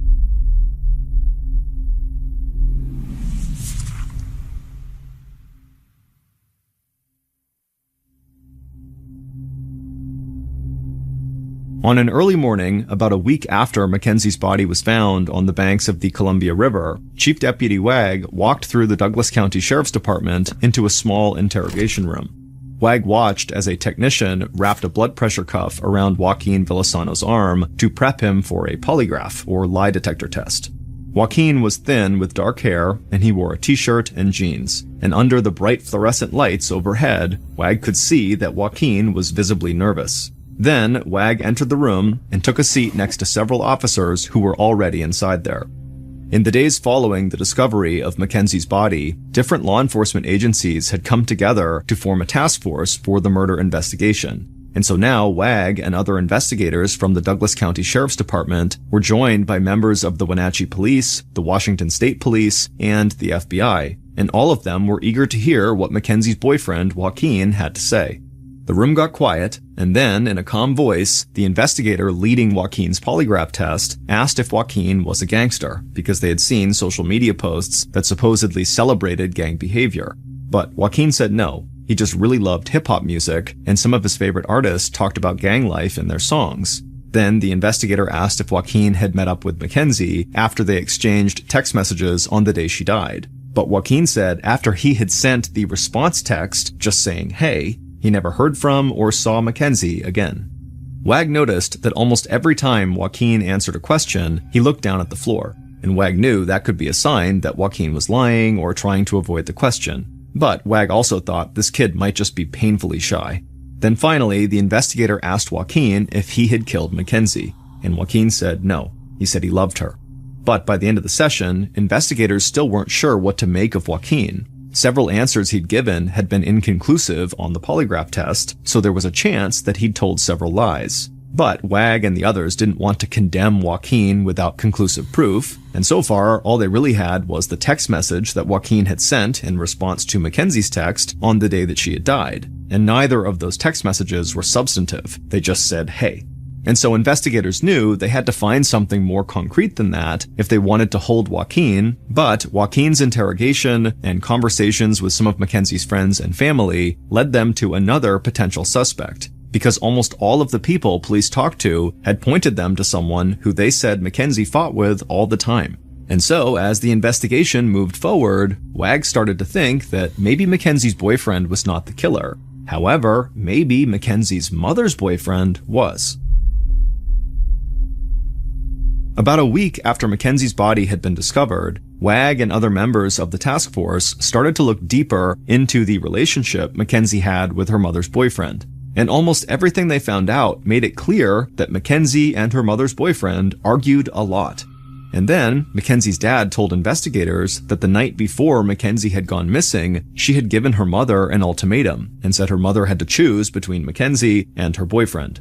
On an early morning, about a week after Mackenzie's body was found on the banks of the Columbia River, Chief Deputy Wag walked through the Douglas County Sheriff's Department into a small interrogation room. Wag watched as a technician wrapped a blood pressure cuff around Joaquin Villasano's arm to prep him for a polygraph, or lie detector test. Joaquin was thin with dark hair, and he wore a t-shirt and jeans. And under the bright fluorescent lights overhead, Wag could see that Joaquin was visibly nervous. Then, Wag entered the room and took a seat next to several officers who were already inside there. In the days following the discovery of Mackenzie's body, different law enforcement agencies had come together to form a task force for the murder investigation. And so now Wag and other investigators from the Douglas County Sheriff's Department were joined by members of the Wenatchee Police, the Washington State Police, and the FBI. And all of them were eager to hear what Mackenzie's boyfriend, Joaquin, had to say. The room got quiet, and then, in a calm voice, the investigator leading Joaquin's polygraph test asked if Joaquin was a gangster, because they had seen social media posts that supposedly celebrated gang behavior. But Joaquin said no. He just really loved hip-hop music, and some of his favorite artists talked about gang life in their songs. Then the investigator asked if Joaquin had met up with Mackenzie after they exchanged text messages on the day she died. But Joaquin said after he had sent the response text just saying, "Hey," he never heard from or saw Mackenzie again. Wag noticed that almost every time Joaquin answered a question, he looked down at the floor, and Wag knew that could be a sign that Joaquin was lying or trying to avoid the question. But Wag also thought this kid might just be painfully shy. Then finally, the investigator asked Joaquin if he had killed Mackenzie, and Joaquin said no. He said he loved her. But by the end of the session, investigators still weren't sure what to make of Joaquin. Several answers he'd given had been inconclusive on the polygraph test, so there was a chance that he'd told several lies. But Wag and the others didn't want to condemn Joaquin without conclusive proof, and so far, all they really had was the text message that Joaquin had sent in response to Mackenzie's text on the day that she had died. And neither of those text messages were substantive. They just said, "Hey." And so investigators knew they had to find something more concrete than that if they wanted to hold Joaquin, but Joaquin's interrogation and conversations with some of Mackenzie's friends and family led them to another potential suspect, because almost all of the people police talked to had pointed them to someone who they said Mackenzie fought with all the time. And so, as the investigation moved forward, Wag started to think that maybe Mackenzie's boyfriend was not the killer. However, maybe Mackenzie's mother's boyfriend was. About a week after Mackenzie's body had been discovered, Wag and other members of the task force started to look deeper into the relationship Mackenzie had with her mother's boyfriend. And almost everything they found out made it clear that Mackenzie and her mother's boyfriend argued a lot. And then, Mackenzie's dad told investigators that the night before Mackenzie had gone missing, she had given her mother an ultimatum and said her mother had to choose between Mackenzie and her boyfriend.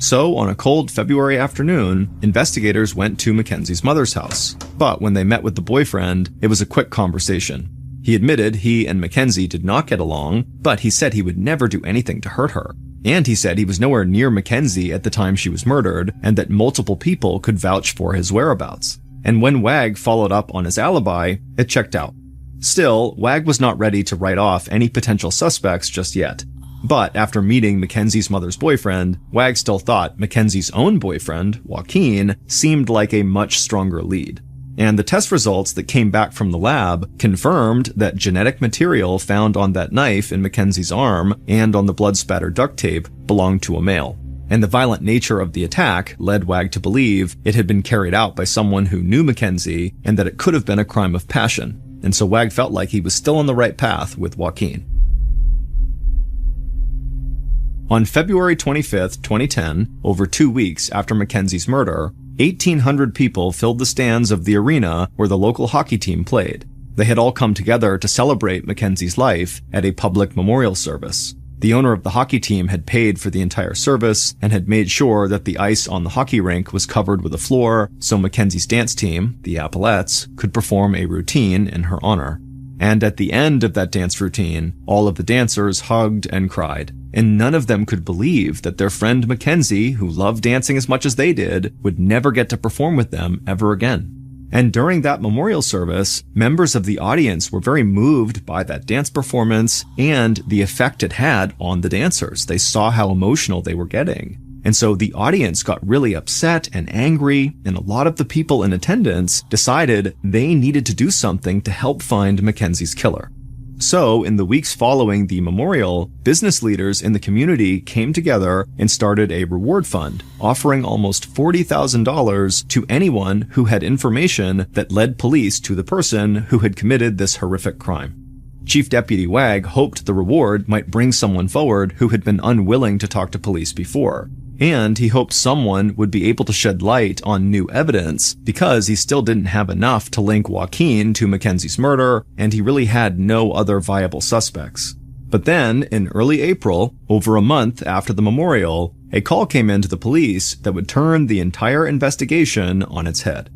So, on a cold February afternoon, investigators went to Mackenzie's mother's house. But when they met with the boyfriend, it was a quick conversation. He admitted he and Mackenzie did not get along, but he said he would never do anything to hurt her. And he said he was nowhere near Mackenzie at the time she was murdered, and that multiple people could vouch for his whereabouts. And when Wag followed up on his alibi, it checked out. Still, Wag was not ready to write off any potential suspects just yet. But after meeting Mackenzie's mother's boyfriend, Wag still thought Mackenzie's own boyfriend, Joaquin, seemed like a much stronger lead. And the test results that came back from the lab confirmed that genetic material found on that knife in Mackenzie's arm and on the blood-spattered duct tape belonged to a male. And the violent nature of the attack led Wag to believe it had been carried out by someone who knew Mackenzie and that it could have been a crime of passion. And so Wag felt like he was still on the right path with Joaquin. On February 25, 2010, over 2 weeks after Mackenzie's murder, 1,800 people filled the stands of the arena where the local hockey team played. They had all come together to celebrate Mackenzie's life at a public memorial service. The owner of the hockey team had paid for the entire service and had made sure that the ice on the hockey rink was covered with a floor so Mackenzie's dance team, the Appalettes, could perform a routine in her honor. And at the end of that dance routine, all of the dancers hugged and cried. And none of them could believe that their friend Mackenzie, who loved dancing as much as they did, would never get to perform with them ever again. And during that memorial service, members of the audience were very moved by that dance performance and the effect it had on the dancers. They saw how emotional they were getting. And so the audience got really upset and angry, and a lot of the people in attendance decided they needed to do something to help find Mackenzie's killer. So, in the weeks following the memorial, business leaders in the community came together and started a reward fund, offering almost $40,000 to anyone who had information that led police to the person who had committed this horrific crime. Chief Deputy Wag hoped the reward might bring someone forward who had been unwilling to talk to police before. And he hoped someone would be able to shed light on new evidence because he still didn't have enough to link Joaquin to Mackenzie's murder, and he really had no other viable suspects. But then, in early April, over a month after the memorial, a call came in to the police that would turn the entire investigation on its head.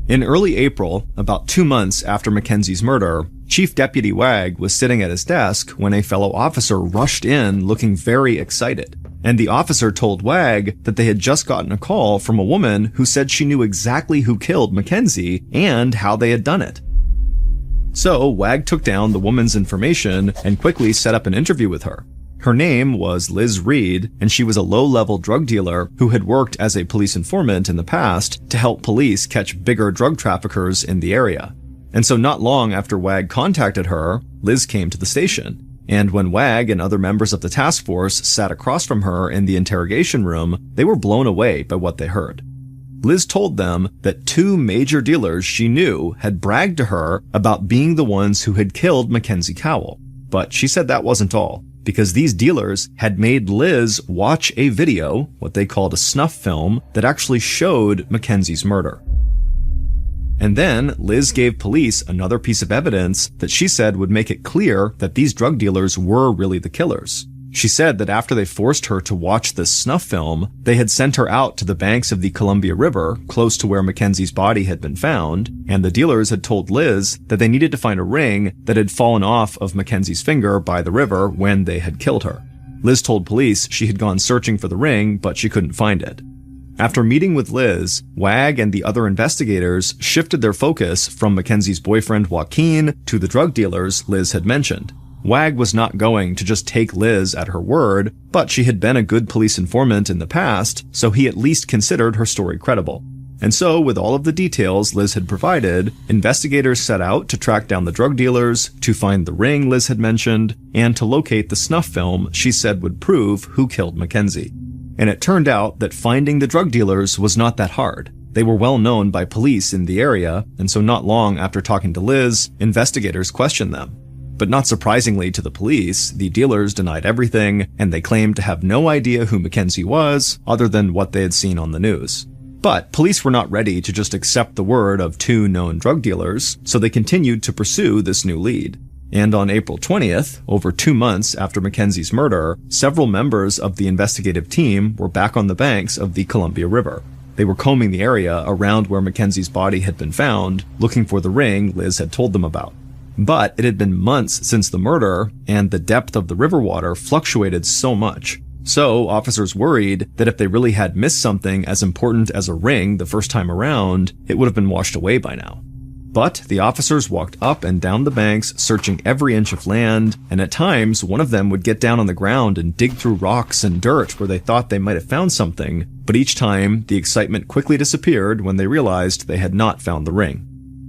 In early April, about 2 months after Mackenzie's murder, Chief Deputy Wag was sitting at his desk when a fellow officer rushed in looking very excited. And the officer told Wag that they had just gotten a call from a woman who said she knew exactly who killed Mackenzie and how they had done it. So Wag took down the woman's information and quickly set up an interview with her. Her name was Liz Reed, and she was a low-level drug dealer who had worked as a police informant in the past to help police catch bigger drug traffickers in the area. And so not long after Wag contacted her, Liz came to the station. And when Wag and other members of the task force sat across from her in the interrogation room, they were blown away by what they heard. Liz told them that 2 major dealers she knew had bragged to her about being the ones who had killed Mackenzie Cowell. But she said that wasn't all, because these dealers had made Liz watch a video, what they called a snuff film, that actually showed Mackenzie's murder. And then Liz gave police another piece of evidence that she said would make it clear that these drug dealers were really the killers. She said that after they forced her to watch this snuff film, they had sent her out to the banks of the Columbia River, close to where Mackenzie's body had been found, and the dealers had told Liz that they needed to find a ring that had fallen off of Mackenzie's finger by the river when they had killed her. Liz told police she had gone searching for the ring, but she couldn't find it. After meeting with Liz, Wag and the other investigators shifted their focus from Mackenzie's boyfriend Joaquin to the drug dealers Liz had mentioned. Wag was not going to just take Liz at her word, but she had been a good police informant in the past, so he at least considered her story credible. And so, with all of the details Liz had provided, investigators set out to track down the drug dealers, to find the ring Liz had mentioned, and to locate the snuff film she said would prove who killed Mackenzie. And it turned out that finding the drug dealers was not that hard. They were well known by police in the area, and so not long after talking to Liz, investigators questioned them. But not surprisingly to the police, the dealers denied everything, and they claimed to have no idea who Mackenzie was, other than what they had seen on the news. But police were not ready to just accept the word of two known drug dealers, so they continued to pursue this new lead. And on April 20th, over 2 months after Mackenzie's murder, several members of the investigative team were back on the banks of the Columbia River. They were combing the area around where Mackenzie's body had been found, looking for the ring Liz had told them about. But it had been months since the murder, and the depth of the river water fluctuated so much. So officers worried that if they really had missed something as important as a ring the first time around, it would have been washed away by now. But the officers walked up and down the banks, searching every inch of land, and at times one of them would get down on the ground and dig through rocks and dirt where they thought they might have found something, but each time the excitement quickly disappeared when they realized they had not found the ring.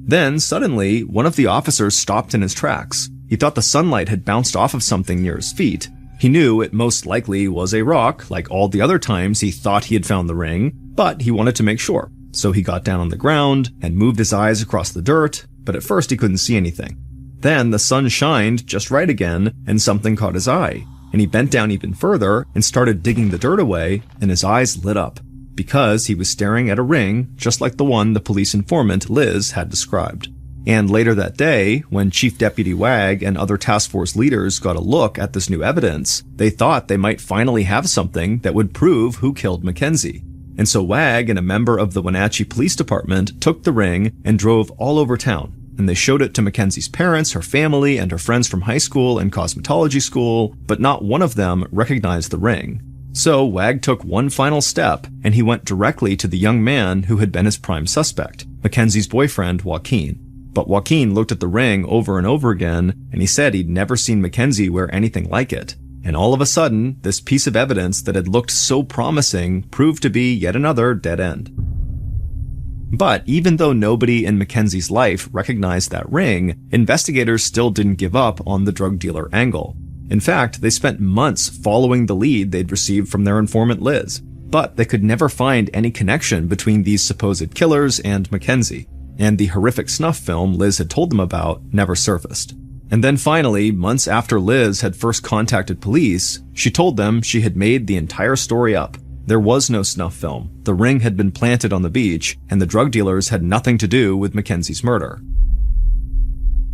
Then, suddenly, one of the officers stopped in his tracks. He thought the sunlight had bounced off of something near his feet. He knew it most likely was a rock, like all the other times he thought he had found the ring, but he wanted to make sure. So he got down on the ground and moved his eyes across the dirt, but at first he couldn't see anything. Then the sun shined just right again, and something caught his eye, and he bent down even further and started digging the dirt away, and his eyes lit up, because he was staring at a ring just like the one the police informant Liz had described. And later that day, when Chief Deputy Wag and other task force leaders got a look at this new evidence, they thought they might finally have something that would prove who killed Mackenzie. And so Wag and a member of the Wenatchee Police Department took the ring and drove all over town, and they showed it to Mackenzie's parents, her family, and her friends from high school and cosmetology school, but not one of them recognized the ring. So Wag took one final step, and he went directly to the young man who had been his prime suspect, Mackenzie's boyfriend, Joaquin. But Joaquin looked at the ring over and over again, and he said he'd never seen Mackenzie wear anything like it. And all of a sudden, this piece of evidence that had looked so promising proved to be yet another dead end. But even though nobody in Mackenzie's life recognized that ring, investigators still didn't give up on the drug dealer angle. In fact, they spent months following the lead they'd received from their informant Liz, but they could never find any connection between these supposed killers and Mackenzie, and the horrific snuff film Liz had told them about never surfaced. And then finally, months after Liz had first contacted police, she told them she had made the entire story up. There was no snuff film, the ring had been planted on the beach, and the drug dealers had nothing to do with Mackenzie's murder.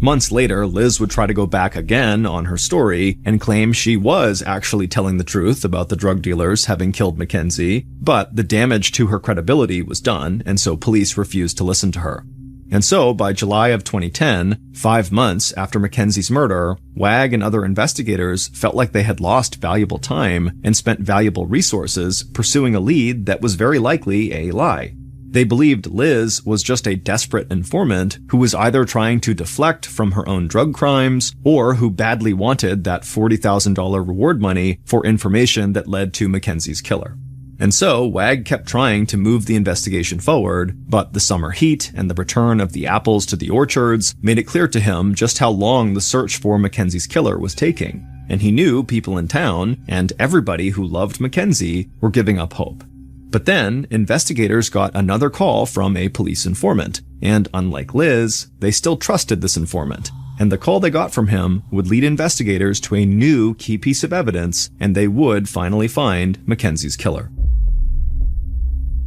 Months later, Liz would try to go back again on her story and claim she was actually telling the truth about the drug dealers having killed Mackenzie, but the damage to her credibility was done, and so police refused to listen to her. And so, by July of 2010, 5 months after Mackenzie's murder, Wag and other investigators felt like they had lost valuable time and spent valuable resources pursuing a lead that was very likely a lie. They believed Liz was just a desperate informant who was either trying to deflect from her own drug crimes or who badly wanted that $40,000 reward money for information that led to Mackenzie's killer. And so, Wag kept trying to move the investigation forward, but the summer heat and the return of the apples to the orchards made it clear to him just how long the search for Mackenzie's killer was taking. And he knew people in town, and everybody who loved Mackenzie, were giving up hope. But then, investigators got another call from a police informant, and unlike Liz, they still trusted this informant. And the call they got from him would lead investigators to a new key piece of evidence, and they would finally find Mackenzie's killer.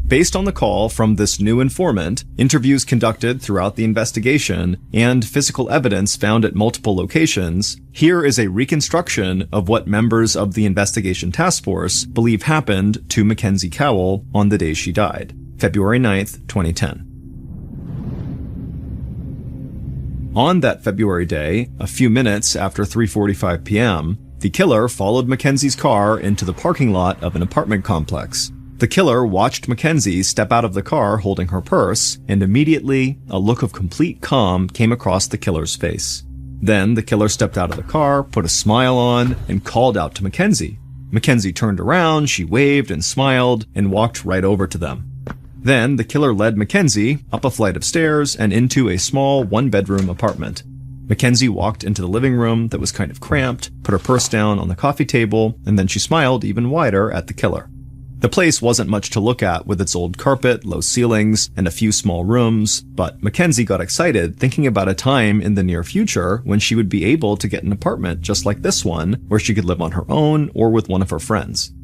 Based on the call from this new informant, interviews conducted throughout the investigation, and physical evidence found at multiple locations, here is a reconstruction of what members of the investigation task force believe happened to Mackenzie Cowell on the day she died, February 9th, 2010. On that February day, a few minutes after 3:45 p.m., the killer followed Mackenzie's car into the parking lot of an apartment complex. The killer watched Mackenzie step out of the car holding her purse, and immediately, a look of complete calm came across the killer's face. Then, the killer stepped out of the car, put a smile on, and called out to Mackenzie. Mackenzie turned around, she waved and smiled, and walked right over to them. Then, the killer led Mackenzie up a flight of stairs and into a small one-bedroom apartment. Mackenzie walked into the living room that was kind of cramped, put her purse down on the coffee table, and then she smiled even wider at the killer. The place wasn't much to look at with its old carpet, low ceilings, and a few small rooms, but Mackenzie got excited thinking about a time in the near future when she would be able to get an apartment just like this one, where she could live on her own or with one of her friends.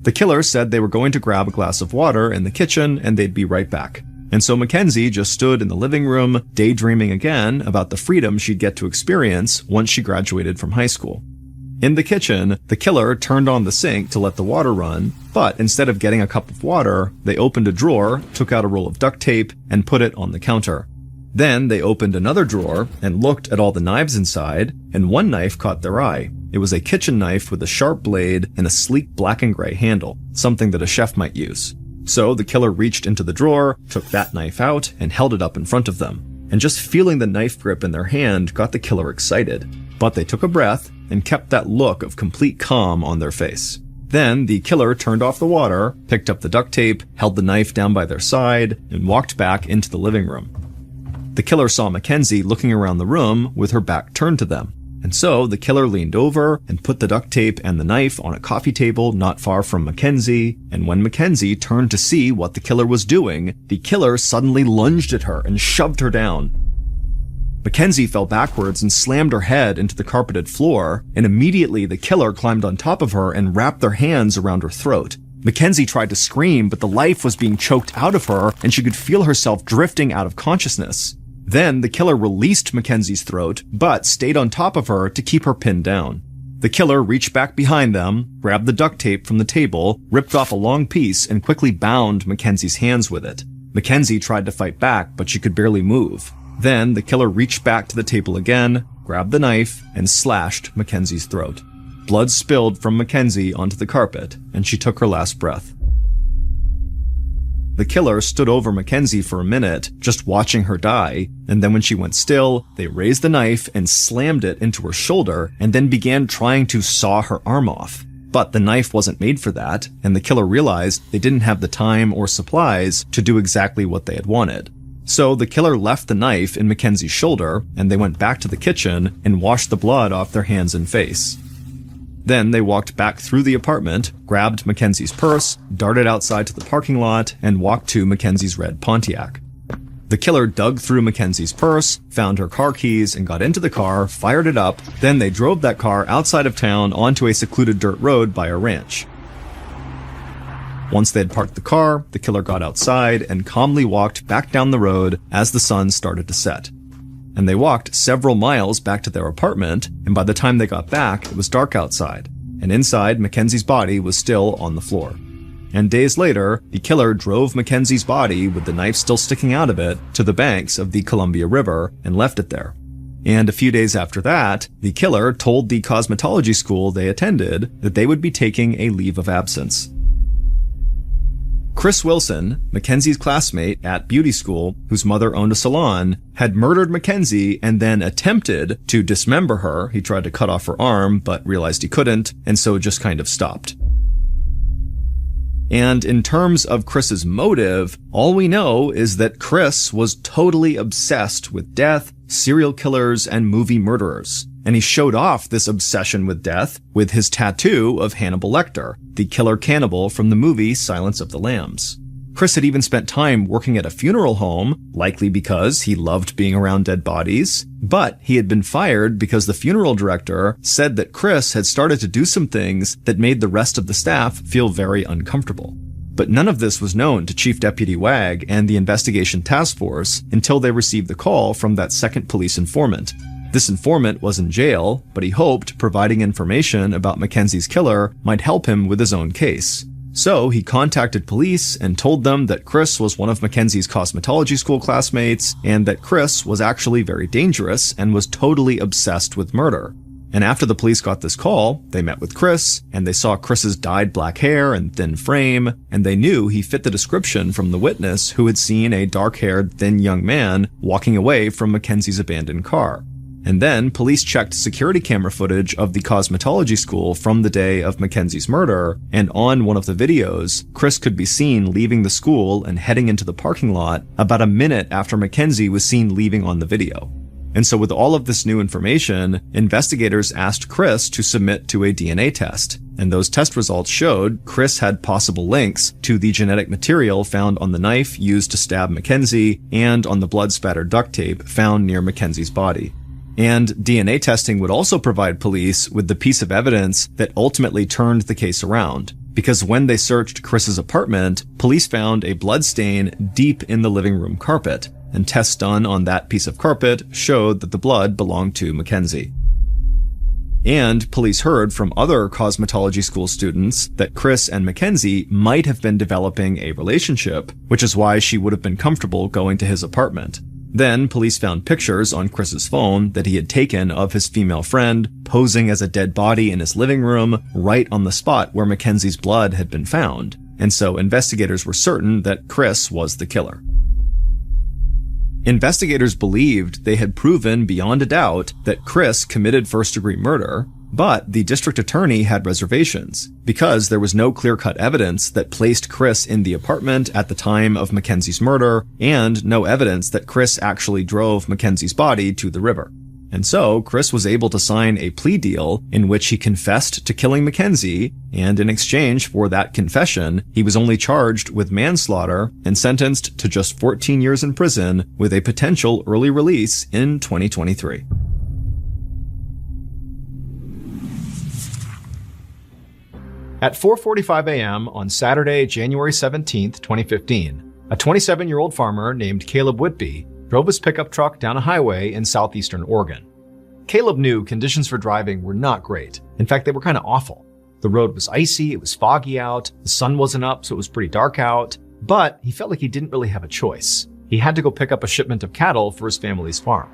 The killer said they were going to grab a glass of water in the kitchen and they'd be right back. And so Mackenzie just stood in the living room, daydreaming again about the freedom she'd get to experience once she graduated from high school. In the kitchen, the killer turned on the sink to let the water run, but instead of getting a cup of water, they opened a drawer, took out a roll of duct tape, and put it on the counter. Then they opened another drawer and looked at all the knives inside, and one knife caught their eye. It was a kitchen knife with a sharp blade and a sleek black and gray handle, something that a chef might use. So the killer reached into the drawer, took that knife out, and held it up in front of them. And just feeling the knife grip in their hand got the killer excited. But they took a breath and kept that look of complete calm on their face. Then the killer turned off the water, picked up the duct tape, held the knife down by their side, and walked back into the living room. The killer saw Mackenzie looking around the room with her back turned to them. And so the killer leaned over and put the duct tape and the knife on a coffee table not far from Mackenzie, and when Mackenzie turned to see what the killer was doing, the killer suddenly lunged at her and shoved her down. Mackenzie fell backwards and slammed her head into the carpeted floor, and immediately the killer climbed on top of her and wrapped their hands around her throat. Mackenzie tried to scream, but the life was being choked out of her, and she could feel herself drifting out of consciousness. Then the killer released Mackenzie's throat, but stayed on top of her to keep her pinned down. The killer reached back behind them, grabbed the duct tape from the table, ripped off a long piece, and quickly bound Mackenzie's hands with it. Mackenzie tried to fight back, but she could barely move. Then the killer reached back to the table again, grabbed the knife, and slashed Mackenzie's throat. Blood spilled from Mackenzie onto the carpet, and she took her last breath. The killer stood over Mackenzie for a minute, just watching her die, and then when she went still, they raised the knife and slammed it into her shoulder, and then began trying to saw her arm off. But the knife wasn't made for that, and the killer realized they didn't have the time or supplies to do exactly what they had wanted. So the killer left the knife in Mackenzie's shoulder, and they went back to the kitchen and washed the blood off their hands and face. Then they walked back through the apartment, grabbed Mackenzie's purse, darted outside to the parking lot, and walked to Mackenzie's red Pontiac. The killer dug through Mackenzie's purse, found her car keys, and got into the car, fired it up. Then they drove that car outside of town onto a secluded dirt road by a ranch. Once they had parked the car, the killer got outside and calmly walked back down the road as the sun started to set. And they walked several miles back to their apartment, and by the time they got back, it was dark outside, and inside, Mackenzie's body was still on the floor. And days later, the killer drove Mackenzie's body, with the knife still sticking out of it, to the banks of the Columbia River and left it there. And a few days after that, the killer told the cosmetology school they attended that they would be taking a leave of absence. Chris Wilson, Mackenzie's classmate at beauty school, whose mother owned a salon, had murdered Mackenzie and then attempted to dismember her. He tried to cut off her arm, but realized he couldn't, and so just kind of stopped. And in terms of Chris's motive, all we know is that Chris was totally obsessed with death, serial killers, and movie murderers. And he showed off this obsession with death with his tattoo of Hannibal Lecter, the killer cannibal from the movie Silence of the Lambs. Chris had even spent time working at a funeral home, likely because he loved being around dead bodies, but he had been fired because the funeral director said that Chris had started to do some things that made the rest of the staff feel very uncomfortable. But none of this was known to Chief Deputy Wag and the investigation task force until they received the call from that second police informant. This informant was in jail, but he hoped providing information about Mackenzie's killer might help him with his own case. So he contacted police and told them that Chris was one of Mackenzie's cosmetology school classmates and that Chris was actually very dangerous and was totally obsessed with murder. And after the police got this call, they met with Chris, and they saw Chris's dyed black hair and thin frame, and they knew he fit the description from the witness who had seen a dark-haired, thin young man walking away from Mackenzie's abandoned car. And then police checked security camera footage of the cosmetology school from the day of Mackenzie's murder, and on one of the videos, Chris could be seen leaving the school and heading into the parking lot about a minute after Mackenzie was seen leaving on the video. And so with all of this new information, investigators asked Chris to submit to a DNA test. And those test results showed Chris had possible links to the genetic material found on the knife used to stab Mackenzie and on the blood-spattered duct tape found near Mackenzie's body. And DNA testing would also provide police with the piece of evidence that ultimately turned the case around. Because when they searched Chris's apartment, police found a blood stain deep in the living room carpet. And tests done on that piece of carpet showed that the blood belonged to Mackenzie. And police heard from other cosmetology school students that Chris and Mackenzie might have been developing a relationship, which is why she would have been comfortable going to his apartment. Then police found pictures on Chris's phone that he had taken of his female friend posing as a dead body in his living room right on the spot where Mackenzie's blood had been found. And so investigators were certain that Chris was the killer. Investigators believed they had proven beyond a doubt that Chris committed first-degree murder, but the district attorney had reservations because there was no clear-cut evidence that placed Chris in the apartment at the time of Mackenzie's murder and no evidence that Chris actually drove Mackenzie's body to the river. And so Chris was able to sign a plea deal in which he confessed to killing Mackenzie, and in exchange for that confession, he was only charged with manslaughter and sentenced to just 14 years in prison with a potential early release in 2023. At 4:45 a.m. on Saturday, January 17, 2015, a 27-year-old farmer named Caleb Whitby drove his pickup truck down a highway in southeastern Oregon. Caleb knew conditions for driving were not great. In fact, they were kind of awful. The road was icy, it was foggy out, the sun wasn't up, so it was pretty dark out, but he felt like he didn't really have a choice. He had to go pick up a shipment of cattle for his family's farm.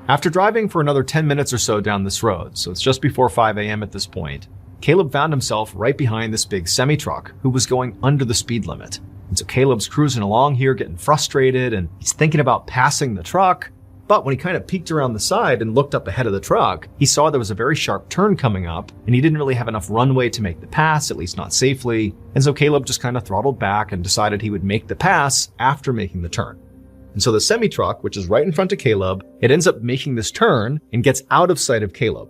After driving for another 10 minutes or so down this road, so it's just before 5 a.m. at this point, Caleb found himself right behind this big semi-truck who was going under the speed limit. And so Caleb's cruising along here, getting frustrated, and he's thinking about passing the truck. But when he kind of peeked around the side and looked up ahead of the truck, he saw there was a very sharp turn coming up, and he didn't really have enough runway to make the pass, at least not safely. And so Caleb just kind of throttled back and decided he would make the pass after making the turn. And so the semi-truck, which is right in front of Caleb, it ends up making this turn and gets out of sight of Caleb.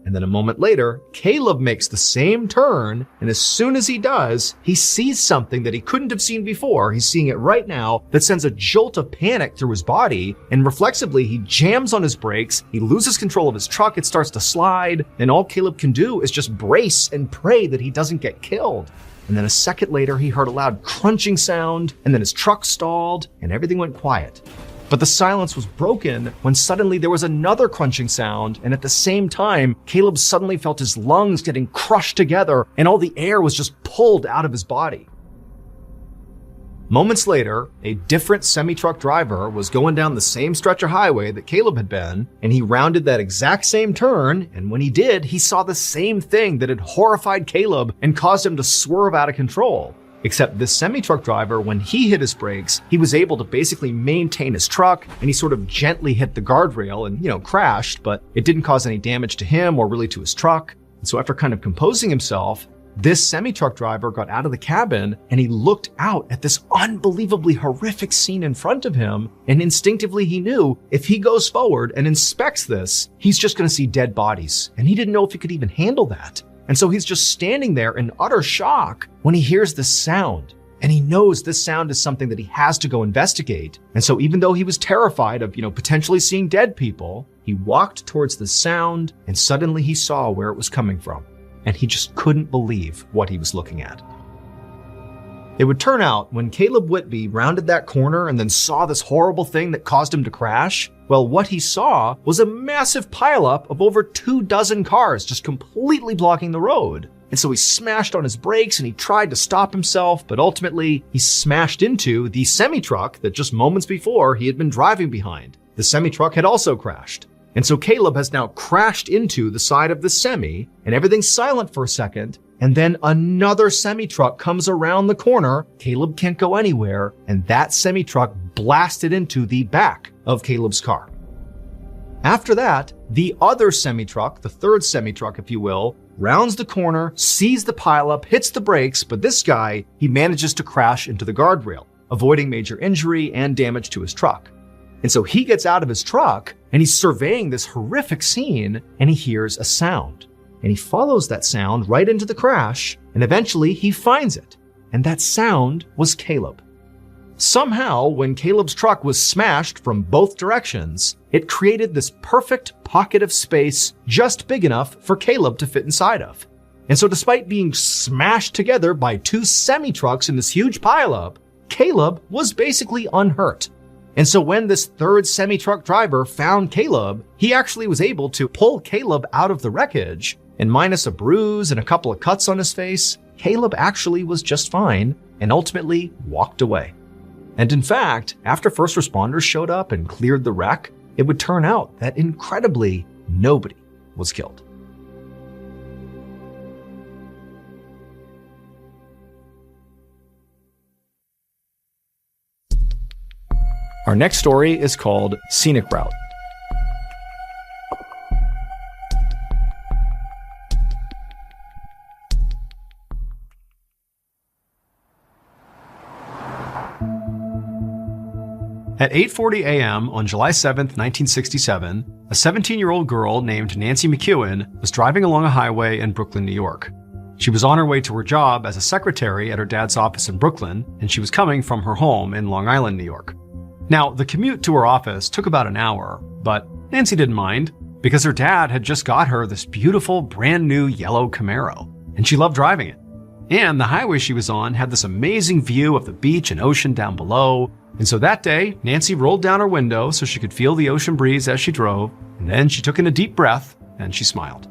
And then a moment later, Caleb makes the same turn, and as soon as he does, he sees something that he couldn't have seen before. He's seeing it right now that sends a jolt of panic through his body, and reflexively, he jams on his brakes, he loses control of his truck, it starts to slide, and all Caleb can do is just brace and pray that he doesn't get killed. And then a second later, he heard a loud crunching sound, and then his truck stalled, and everything went quiet. But the silence was broken when suddenly there was another crunching sound, and at the same time, Caleb suddenly felt his lungs getting crushed together, and all the air was just pulled out of his body. Moments later, a different semi-truck driver was going down the same stretch of highway that Caleb had been, and he rounded that exact same turn, and when he did, he saw the same thing that had horrified Caleb and caused him to swerve out of control. Except this semi-truck driver, when he hit his brakes, he was able to basically maintain his truck, and he sort of gently hit the guardrail and, crashed, but it didn't cause any damage to him or really to his truck. And so after kind of composing himself, this semi-truck driver got out of the cabin and he looked out at this unbelievably horrific scene in front of him, and instinctively he knew if he goes forward and inspects this, he's just going to see dead bodies, and he didn't know if he could even handle that. And so he's just standing there in utter shock when he hears this sound. And he knows this sound is something that he has to go investigate. And so even though he was terrified of, potentially seeing dead people, he walked towards the sound, and suddenly he saw where it was coming from. And he just couldn't believe what he was looking at. It would turn out when Caleb Whitby rounded that corner and then saw this horrible thing that caused him to crash, well, what he saw was a massive pileup of over 24 cars just completely blocking the road. And so he smashed on his brakes and he tried to stop himself, but ultimately he smashed into the semi-truck that just moments before he had been driving behind. The semi-truck had also crashed. And so Caleb has now crashed into the side of the semi, and everything's silent for a second, and then another semi-truck comes around the corner. Caleb can't go anywhere, and that semi-truck blasted into the back of Caleb's car. After that, the other semi-truck, the third semi-truck if you will, rounds the corner, sees the pileup, hits the brakes, but this guy, he manages to crash into the guardrail, avoiding major injury and damage to his truck. And so he gets out of his truck and he's surveying this horrific scene and he hears a sound. And he follows that sound right into the crash and eventually he finds it. And that sound was Caleb. Somehow, when Caleb's truck was smashed from both directions, it created this perfect pocket of space just big enough for Caleb to fit inside of. And so despite being smashed together by two semi-trucks in this huge pileup, Caleb was basically unhurt. And so when this third semi-truck driver found Caleb, he actually was able to pull Caleb out of the wreckage, and minus a bruise and a couple of cuts on his face, Caleb actually was just fine and ultimately walked away. And in fact, after first responders showed up and cleared the wreck, it would turn out that incredibly, nobody was killed. Our next story is called Scenic Route. At 8:40 a.m. on July 7, 1967, a 17-year-old girl named Nancy McEwen was driving along a highway in Brooklyn, New York. She was on her way to her job as a secretary at her dad's office in Brooklyn, and she was coming from her home in Long Island, New York. Now, the commute to her office took about an hour, but Nancy didn't mind because her dad had just got her this beautiful brand new yellow Camaro, and she loved driving it. And the highway she was on had this amazing view of the beach and ocean down below. And so that day, Nancy rolled down her window so she could feel the ocean breeze as she drove, and then she took in a deep breath and she smiled.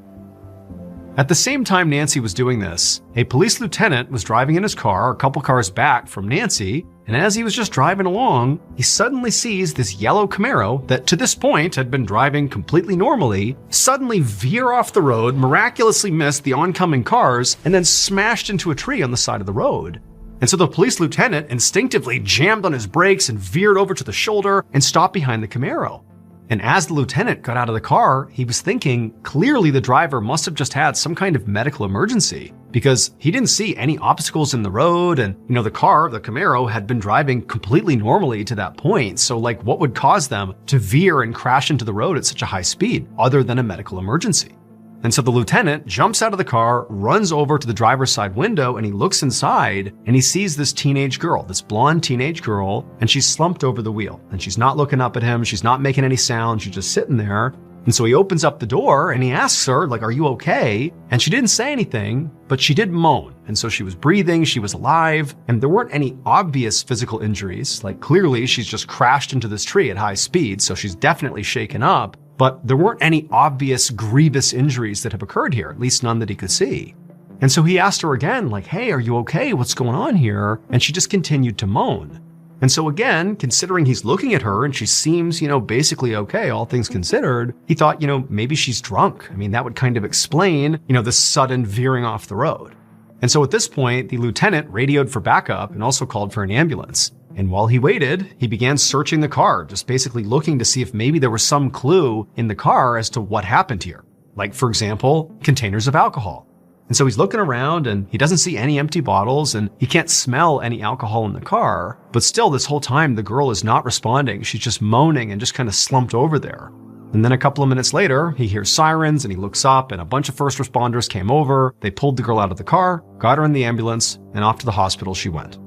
At the same time Nancy was doing this, a police lieutenant was driving in his car a couple cars back from Nancy, and as he was just driving along, he suddenly sees this yellow Camaro that to this point had been driving completely normally, suddenly veer off the road, miraculously missed the oncoming cars, and then smashed into a tree on the side of the road. And so the police lieutenant instinctively jammed on his brakes and veered over to the shoulder and stopped behind the Camaro. And as the lieutenant got out of the car, he was thinking clearly the driver must have just had some kind of medical emergency because he didn't see any obstacles in the road. And, the Camaro had been driving completely normally to that point. So what would cause them to veer and crash into the road at such a high speed other than a medical emergency? And so the lieutenant jumps out of the car, runs over to the driver's side window, and he looks inside and he sees this teenage girl, this blonde teenage girl, and she's slumped over the wheel. And she's not looking up at him. She's not making any sound. She's just sitting there. And so he opens up the door and he asks her, are you okay? And she didn't say anything, but she did moan. And so she was breathing, she was alive, and there weren't any obvious physical injuries. Clearly she's just crashed into this tree at high speed, so she's definitely shaken up. But there weren't any obvious grievous injuries that have occurred here, at least none that he could see. And so he asked her again, hey, are you okay? What's going on here? And she just continued to moan. And so again, considering he's looking at her and she seems, basically okay, all things considered, he thought, maybe she's drunk. That would kind of explain, the sudden veering off the road. And so at this point, the lieutenant radioed for backup and also called for an ambulance. And while he waited, he began searching the car, just basically looking to see if maybe there was some clue in the car as to what happened here. For example, containers of alcohol. And so he's looking around and he doesn't see any empty bottles and he can't smell any alcohol in the car. But still, this whole time, the girl is not responding. She's just moaning and just kind of slumped over there. And then a couple of minutes later, he hears sirens and he looks up and a bunch of first responders came over. They pulled the girl out of the car, got her in the ambulance, and off to the hospital she went.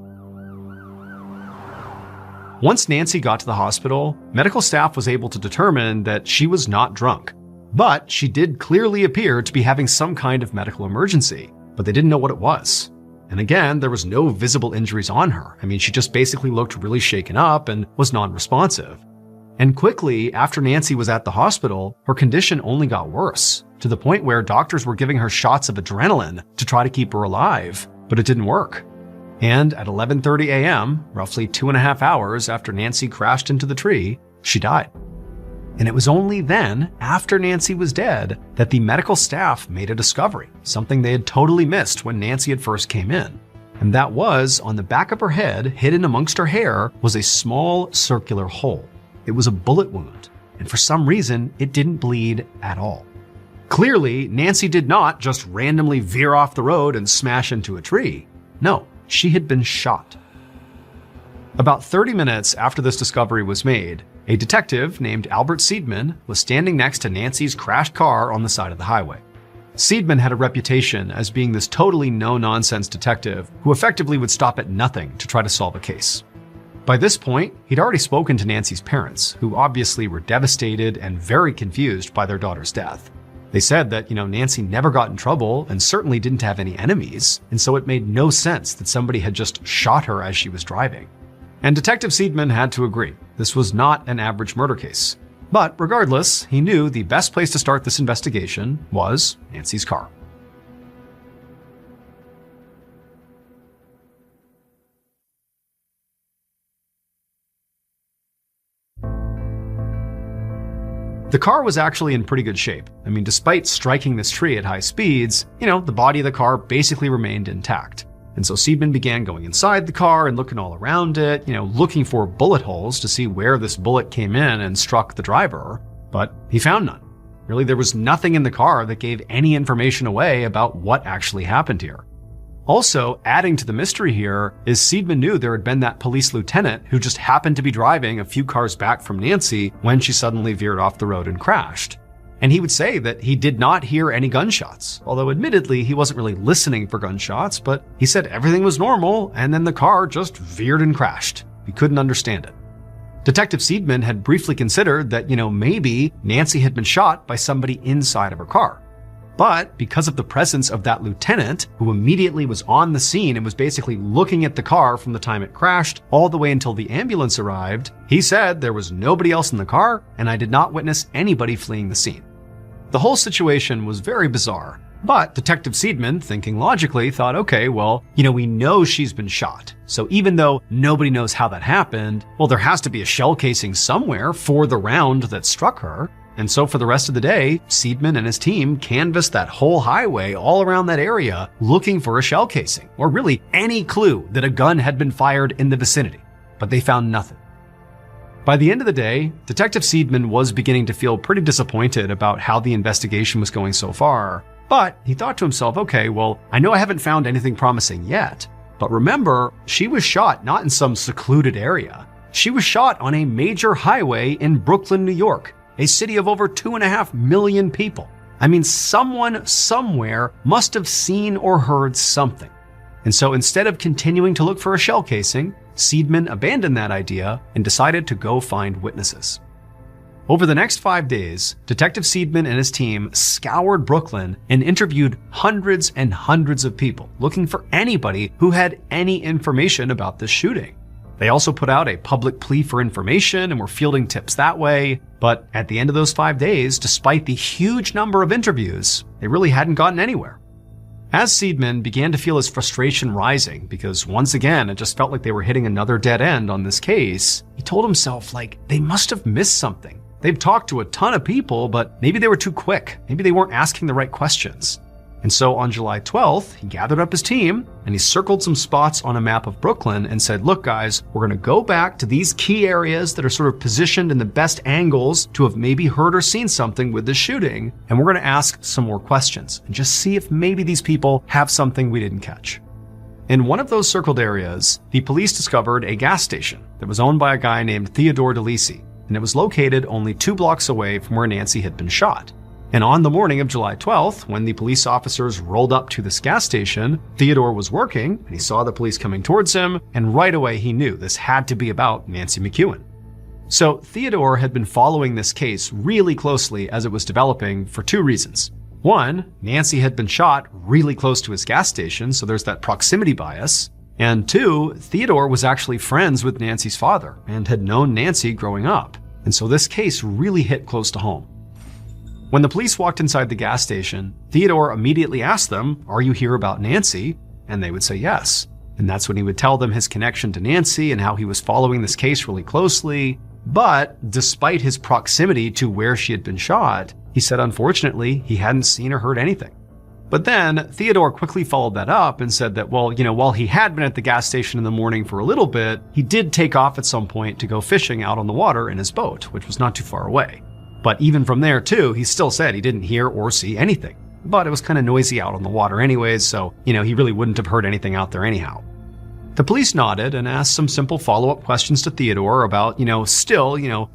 Once Nancy got to the hospital, medical staff was able to determine that she was not drunk. But she did clearly appear to be having some kind of medical emergency, but they didn't know what it was. And again, there was no visible injuries on her. She just basically looked really shaken up and was non-responsive. And quickly, after Nancy was at the hospital, her condition only got worse, to the point where doctors were giving her shots of adrenaline to try to keep her alive, but it didn't work. And at 11:30 a.m., roughly 2.5 hours after Nancy crashed into the tree, she died. And it was only then, after Nancy was dead, that the medical staff made a discovery, something they had totally missed when Nancy had first came in. And that was, on the back of her head, hidden amongst her hair, was a small circular hole. It was a bullet wound, and for some reason, it didn't bleed at all. Clearly, Nancy did not just randomly veer off the road and smash into a tree. No, she had been shot. About 30 minutes after this discovery was made, A detective named Albert Seidman was standing next to Nancy's crashed car on the side of the highway. Seidman had a reputation as being this totally no-nonsense detective who effectively would stop at nothing to try to solve a case. By this point, he'd already spoken to Nancy's parents, who obviously were devastated and very confused by their daughter's death. They said that, Nancy never got in trouble and certainly didn't have any enemies, and so it made no sense that somebody had just shot her as she was driving. And Detective Seidman had to agree. This was not an average murder case. But regardless, he knew the best place to start this investigation was Nancy's car. The car was actually in pretty good shape. Despite striking this tree at high speeds, the body of the car basically remained intact. And so Seidman began going inside the car and looking all around it, looking for bullet holes to see where this bullet came in and struck the driver. But he found none. Really, there was nothing in the car that gave any information away about what actually happened here. Also, adding to the mystery here is Seidman knew there had been that police lieutenant who just happened to be driving a few cars back from Nancy when she suddenly veered off the road and crashed. And he would say that he did not hear any gunshots, although admittedly he wasn't really listening for gunshots, but he said everything was normal and then the car just veered and crashed. He couldn't understand it. Detective Seidman had briefly considered that, maybe Nancy had been shot by somebody inside of her car. But because of the presence of that lieutenant, who immediately was on the scene and was basically looking at the car from the time it crashed all the way until the ambulance arrived, he said there was nobody else in the car and I did not witness anybody fleeing the scene. The whole situation was very bizarre, but Detective Seidman, thinking logically, thought, okay, well, we know she's been shot. So even though nobody knows how that happened, well, there has to be a shell casing somewhere for the round that struck her. And so for the rest of the day, Seidman and his team canvassed that whole highway all around that area looking for a shell casing, or really any clue that a gun had been fired in the vicinity. But they found nothing. By the end of the day, Detective Seidman was beginning to feel pretty disappointed about how the investigation was going so far. But he thought to himself, okay, well, I know I haven't found anything promising yet. But remember, she was shot not in some secluded area. She was shot on a major highway in Brooklyn, New York, a city of over 2.5 million people. Someone somewhere must have seen or heard something. And so instead of continuing to look for a shell casing, Seidman abandoned that idea and decided to go find witnesses. Over the next 5 days, Detective Seidman and his team scoured Brooklyn and interviewed hundreds and hundreds of people, looking for anybody who had any information about this shooting. They also put out a public plea for information and were fielding tips that way. But at the end of those 5 days, despite the huge number of interviews, they really hadn't gotten anywhere. As Seidman began to feel his frustration rising, because once again, it just felt like they were hitting another dead end on this case, he told himself, they must have missed something. They've talked to a ton of people, but maybe they were too quick. Maybe they weren't asking the right questions. And so on July 12th, he gathered up his team and he circled some spots on a map of Brooklyn and said, look guys, we're going to go back to these key areas that are sort of positioned in the best angles to have maybe heard or seen something with this shooting. And we're going to ask some more questions and just see if maybe these people have something we didn't catch. In one of those circled areas, the police discovered a gas station that was owned by a guy named Theodore DeLisi, and it was located only 2 blocks away from where Nancy had been shot. And on the morning of July 12th, when the police officers rolled up to this gas station, Theodore was working and he saw the police coming towards him, and right away he knew this had to be about Nancy McEwen. So Theodore had been following this case really closely as it was developing for 2 reasons. One, Nancy had been shot really close to his gas station, so there's that proximity bias. And 2, Theodore was actually friends with Nancy's father and had known Nancy growing up. And so this case really hit close to home. When the police walked inside the gas station, Theodore immediately asked them, "Are you here about Nancy?" And they would say yes. And that's when he would tell them his connection to Nancy and how he was following this case really closely. But despite his proximity to where she had been shot, he said unfortunately he hadn't seen or heard anything. But then Theodore quickly followed that up and said that, while he had been at the gas station in the morning for a little bit, he did take off at some point to go fishing out on the water in his boat, which was not too far away. But even from there too, he still said he didn't hear or see anything. But it was kind of noisy out on the water anyways, so, he really wouldn't have heard anything out there anyhow. The police nodded and asked some simple follow-up questions to Theodore about,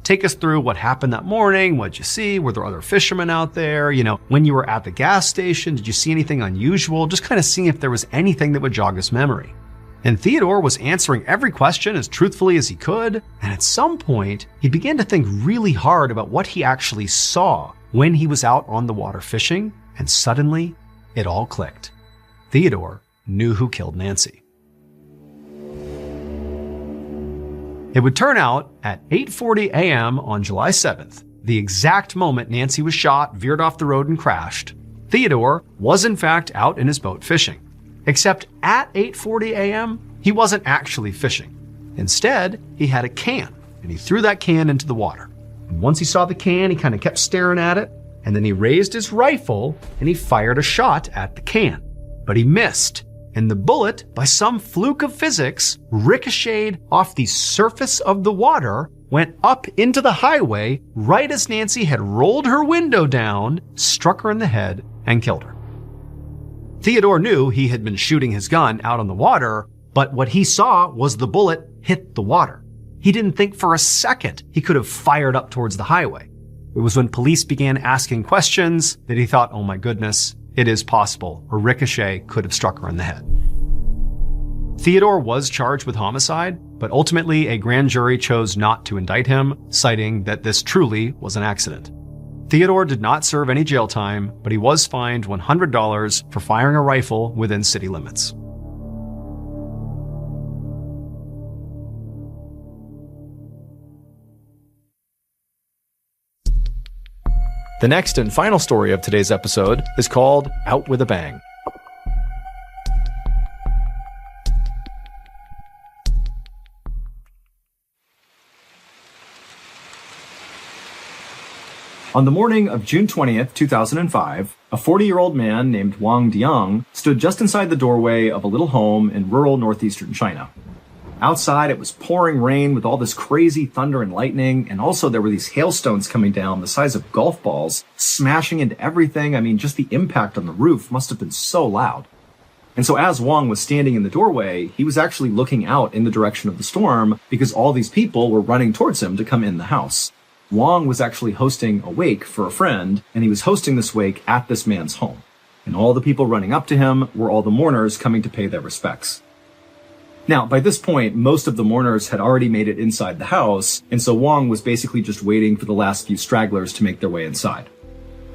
take us through what happened that morning. What'd you see? Were there other fishermen out there? When you were at the gas station, did you see anything unusual? Just kind of seeing if there was anything that would jog his memory. And Theodore was answering every question as truthfully as he could. And at some point, he began to think really hard about what he actually saw when he was out on the water fishing. And suddenly, it all clicked. Theodore knew who killed Nancy. It would turn out at 8:40 a.m. on July 7th, the exact moment Nancy was shot, veered off the road and crashed, Theodore was in fact out in his boat fishing. Except at 8:40 a.m., he wasn't actually fishing. Instead, he had a can, and he threw that can into the water. And once he saw the can, he kind of kept staring at it, and then he raised his rifle and he fired a shot at the can. But he missed. And the bullet, by some fluke of physics, ricocheted off the surface of the water, went up into the highway right as Nancy had rolled her window down, struck her in the head, and killed her. Theodore knew he had been shooting his gun out on the water, but what he saw was the bullet hit the water. He didn't think for a second he could have fired up towards the highway. It was when police began asking questions that he thought, oh my goodness, it is possible a ricochet could have struck her in the head. Theodore was charged with homicide, but ultimately a grand jury chose not to indict him, citing that this truly was an accident. Theodore did not serve any jail time, but he was fined $100 for firing a rifle within city limits. The next and final story of today's episode is called Out with a Bang. On the morning of June 20th, 2005, a 40-year-old man named Wang Diang stood just inside the doorway of a little home in rural northeastern China. Outside, it was pouring rain with all this crazy thunder and lightning, and also there were these hailstones coming down the size of golf balls, smashing into everything. I mean, just the impact on the roof must have been so loud. And so as Wang was standing in the doorway, he was actually looking out in the direction of the storm because all these people were running towards him to come in the house. Wang was actually hosting a wake for a friend, and he was hosting this wake at this man's home. And all the people running up to him were all the mourners coming to pay their respects. Now, by this point, most of the mourners had already made it inside the house, and so Wang was basically just waiting for the last few stragglers to make their way inside.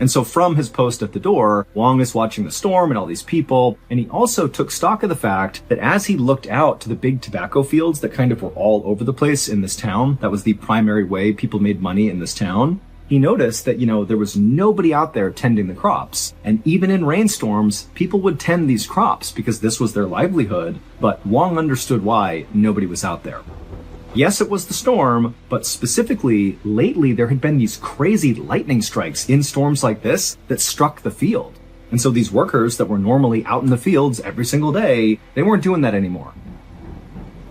And so from his post at the door, Wang is watching the storm and all these people, and he also took stock of the fact that as he looked out to the big tobacco fields that kind of were all over the place in this town, that was the primary way people made money in this town, he noticed that, there was nobody out there tending the crops. And even in rainstorms, people would tend these crops because this was their livelihood, but Wang understood why nobody was out there. Yes, it was the storm, but specifically, lately there had been these crazy lightning strikes in storms like this that struck the field. And so these workers that were normally out in the fields every single day, they weren't doing that anymore.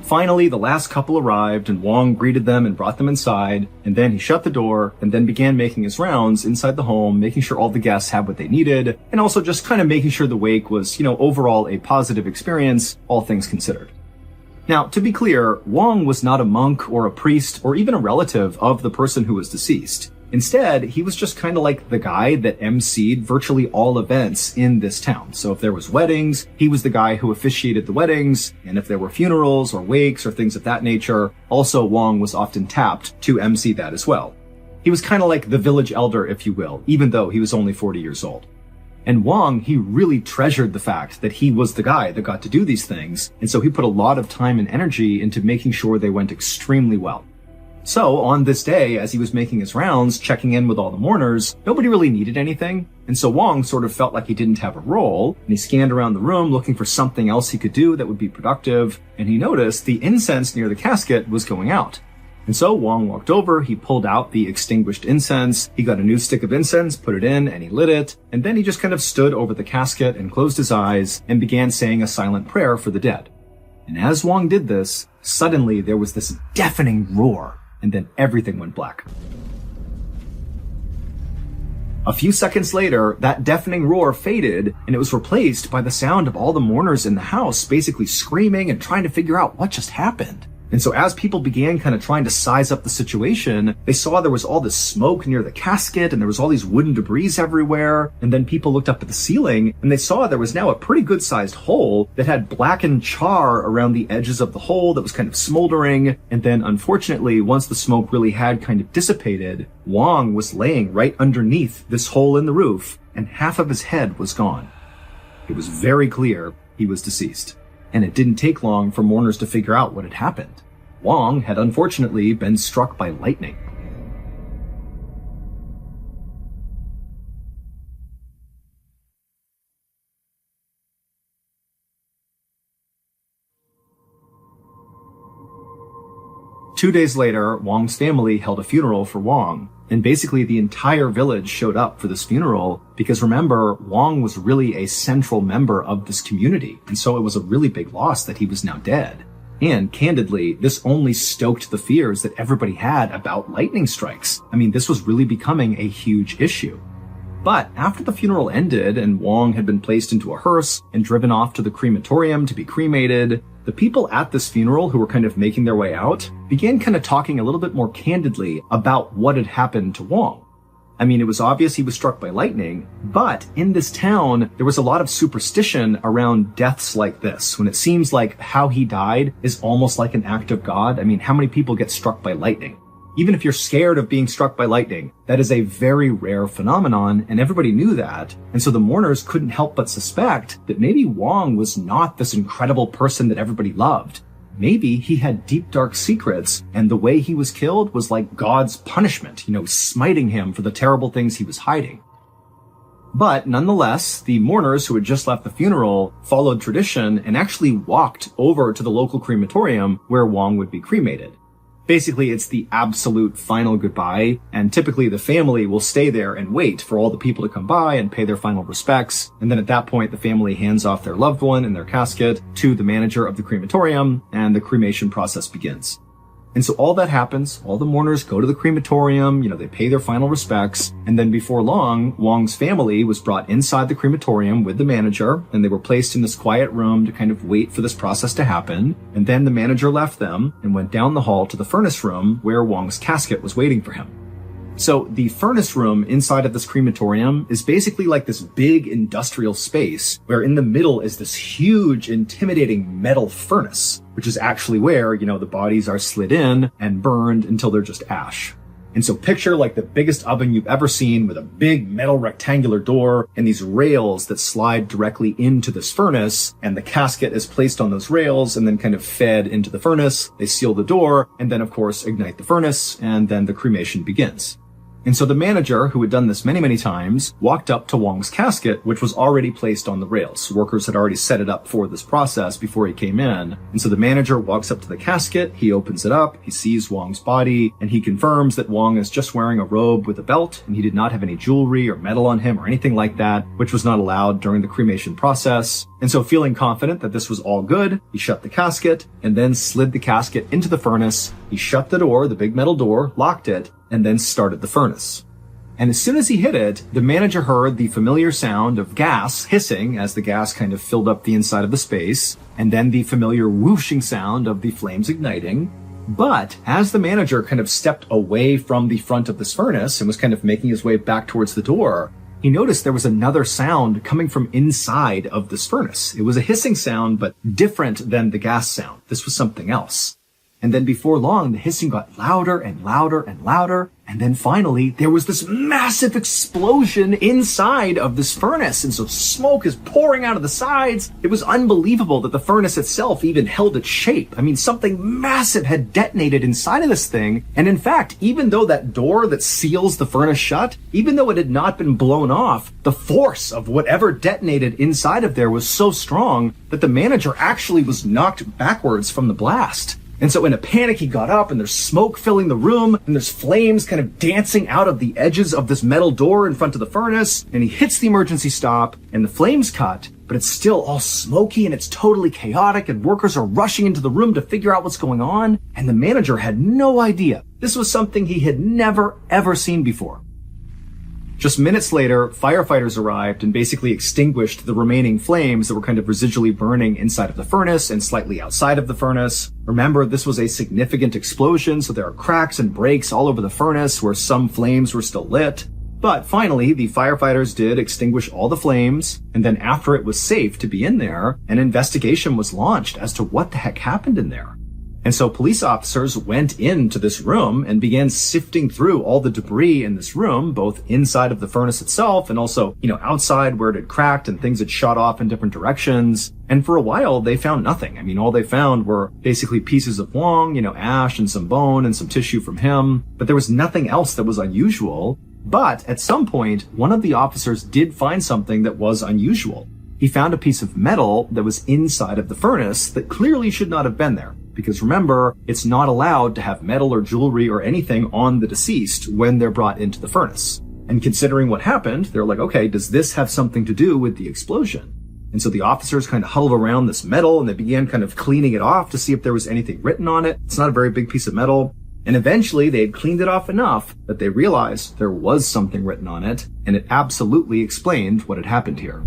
Finally, the last couple arrived, and Wang greeted them and brought them inside, and then he shut the door and then began making his rounds inside the home, making sure all the guests had what they needed, and also just kind of making sure the wake was, overall a positive experience, all things considered. Now, to be clear, Wang was not a monk or a priest or even a relative of the person who was deceased. Instead, he was just kind of like the guy that emceed virtually all events in this town. So if there was weddings, he was the guy who officiated the weddings. And if there were funerals or wakes or things of that nature, also Wang was often tapped to emcee that as well. He was kind of like the village elder, if you will, even though he was only 40 years old. And Wang, he really treasured the fact that he was the guy that got to do these things. And so he put a lot of time and energy into making sure they went extremely well. So on this day, as he was making his rounds, checking in with all the mourners, nobody really needed anything. And so Wang sort of felt like he didn't have a role, and he scanned around the room looking for something else he could do that would be productive. And he noticed the incense near the casket was going out. And so Wang walked over, he pulled out the extinguished incense, he got a new stick of incense, put it in, and he lit it. And then he just kind of stood over the casket and closed his eyes and began saying a silent prayer for the dead. And as Wang did this, suddenly there was this deafening roar. And then everything went black. A few seconds later, that deafening roar faded, and it was replaced by the sound of all the mourners in the house basically screaming and trying to figure out what just happened. And so as people began kind of trying to size up the situation, they saw there was all this smoke near the casket and there was all these wooden debris everywhere. And then people looked up at the ceiling and they saw there was now a pretty good sized hole that had blackened char around the edges of the hole that was kind of smoldering. And then unfortunately, once the smoke really had kind of dissipated, Wong was laying right underneath this hole in the roof and half of his head was gone. It was very clear he was deceased. And it didn't take long for mourners to figure out what had happened. Wong had unfortunately been struck by lightning. Two days later, Wong's family held a funeral for Wong. And basically the entire village showed up for this funeral because remember, Wong was really a central member of this community. And so it was a really big loss that he was now dead. And candidly, this only stoked the fears that everybody had about lightning strikes. I mean, this was really becoming a huge issue. But after the funeral ended and Wong had been placed into a hearse and driven off to the crematorium to be cremated, the people at this funeral who were kind of making their way out began kind of talking a little bit more candidly about what had happened to Wong. I mean, it was obvious he was struck by lightning, but in this town, there was a lot of superstition around deaths like this, when it seems like how he died is almost like an act of God. I mean, how many people get struck by lightning? Even if you're scared of being struck by lightning, that is a very rare phenomenon, and everybody knew that. And so the mourners couldn't help but suspect that maybe Wong was not this incredible person that everybody loved. Maybe he had deep, dark secrets, and the way he was killed was like God's punishment, smiting him for the terrible things he was hiding. But nonetheless, the mourners who had just left the funeral followed tradition and actually walked over to the local crematorium where Wong would be cremated. Basically, it's the absolute final goodbye, and typically the family will stay there and wait for all the people to come by and pay their final respects, and then at that point the family hands off their loved one in their casket to the manager of the crematorium, and the cremation process begins. And so all that happens, all the mourners go to the crematorium, they pay their final respects, and then before long, Wong's family was brought inside the crematorium with the manager, and they were placed in this quiet room to kind of wait for this process to happen, and then the manager left them and went down the hall to the furnace room where Wong's casket was waiting for him. So the furnace room inside of this crematorium is basically like this big industrial space where in the middle is this huge, intimidating metal furnace, which is actually where, the bodies are slid in and burned until they're just ash. And so picture like the biggest oven you've ever seen with a big metal rectangular door and these rails that slide directly into this furnace, and the casket is placed on those rails and then kind of fed into the furnace. They seal the door and then of course ignite the furnace, and then the cremation begins. And so the manager, who had done this many, many times, walked up to Wong's casket, which was already placed on the rails. Workers had already set it up for this process before he came in. And so the manager walks up to the casket, he opens it up, he sees Wong's body, and he confirms that Wong is just wearing a robe with a belt, and he did not have any jewelry or metal on him or anything like that, which was not allowed during the cremation process. And so feeling confident that this was all good, he shut the casket, and then slid the casket into the furnace. He shut the door, the big metal door, locked it, and then started the furnace. And as soon as he hit it, the manager heard the familiar sound of gas hissing as the gas kind of filled up the inside of the space, and then the familiar whooshing sound of the flames igniting. But as the manager kind of stepped away from the front of this furnace and was kind of making his way back towards the door, he noticed there was another sound coming from inside of this furnace. It was a hissing sound, but different than the gas sound. This was something else. And then before long, the hissing got louder and louder and louder. And then finally, there was this massive explosion inside of this furnace. And so smoke is pouring out of the sides. It was unbelievable that the furnace itself even held its shape. I mean, something massive had detonated inside of this thing. And in fact, even though that door that seals the furnace shut, even though it had not been blown off, the force of whatever detonated inside of there was so strong that the manager actually was knocked backwards from the blast. And so in a panic, he got up and there's smoke filling the room and there's flames kind of dancing out of the edges of this metal door in front of the furnace. And he hits the emergency stop and the flames cut, but it's still all smoky and it's totally chaotic and workers are rushing into the room to figure out what's going on. And the manager had no idea. This was something he had never, ever seen before. Just minutes later, firefighters arrived and basically extinguished the remaining flames that were kind of residually burning inside of the furnace and slightly outside of the furnace. Remember, this was a significant explosion, so there are cracks and breaks all over the furnace where some flames were still lit. But finally, the firefighters did extinguish all the flames, and then after it was safe to be in there, an investigation was launched as to what the heck happened in there. And so police officers went into this room and began sifting through all the debris in this room, both inside of the furnace itself and also, outside where it had cracked and things had shot off in different directions. And for a while, they found nothing. I mean, all they found were basically pieces of Wong, ash and some bone and some tissue from him. But there was nothing else that was unusual. But at some point, one of the officers did find something that was unusual. He found a piece of metal that was inside of the furnace that clearly should not have been there. Because remember, it's not allowed to have metal or jewelry or anything on the deceased when they're brought into the furnace. And considering what happened, they're like, okay, does this have something to do with the explosion? And so the officers kind of huddled around this metal and they began kind of cleaning it off to see if there was anything written on it. It's not a very big piece of metal. And eventually they had cleaned it off enough that they realized there was something written on it, and it absolutely explained what had happened here.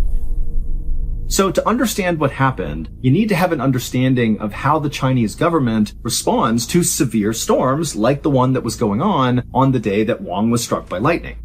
So to understand what happened, you need to have an understanding of how the Chinese government responds to severe storms like the one that was going on the day that Wong was struck by lightning.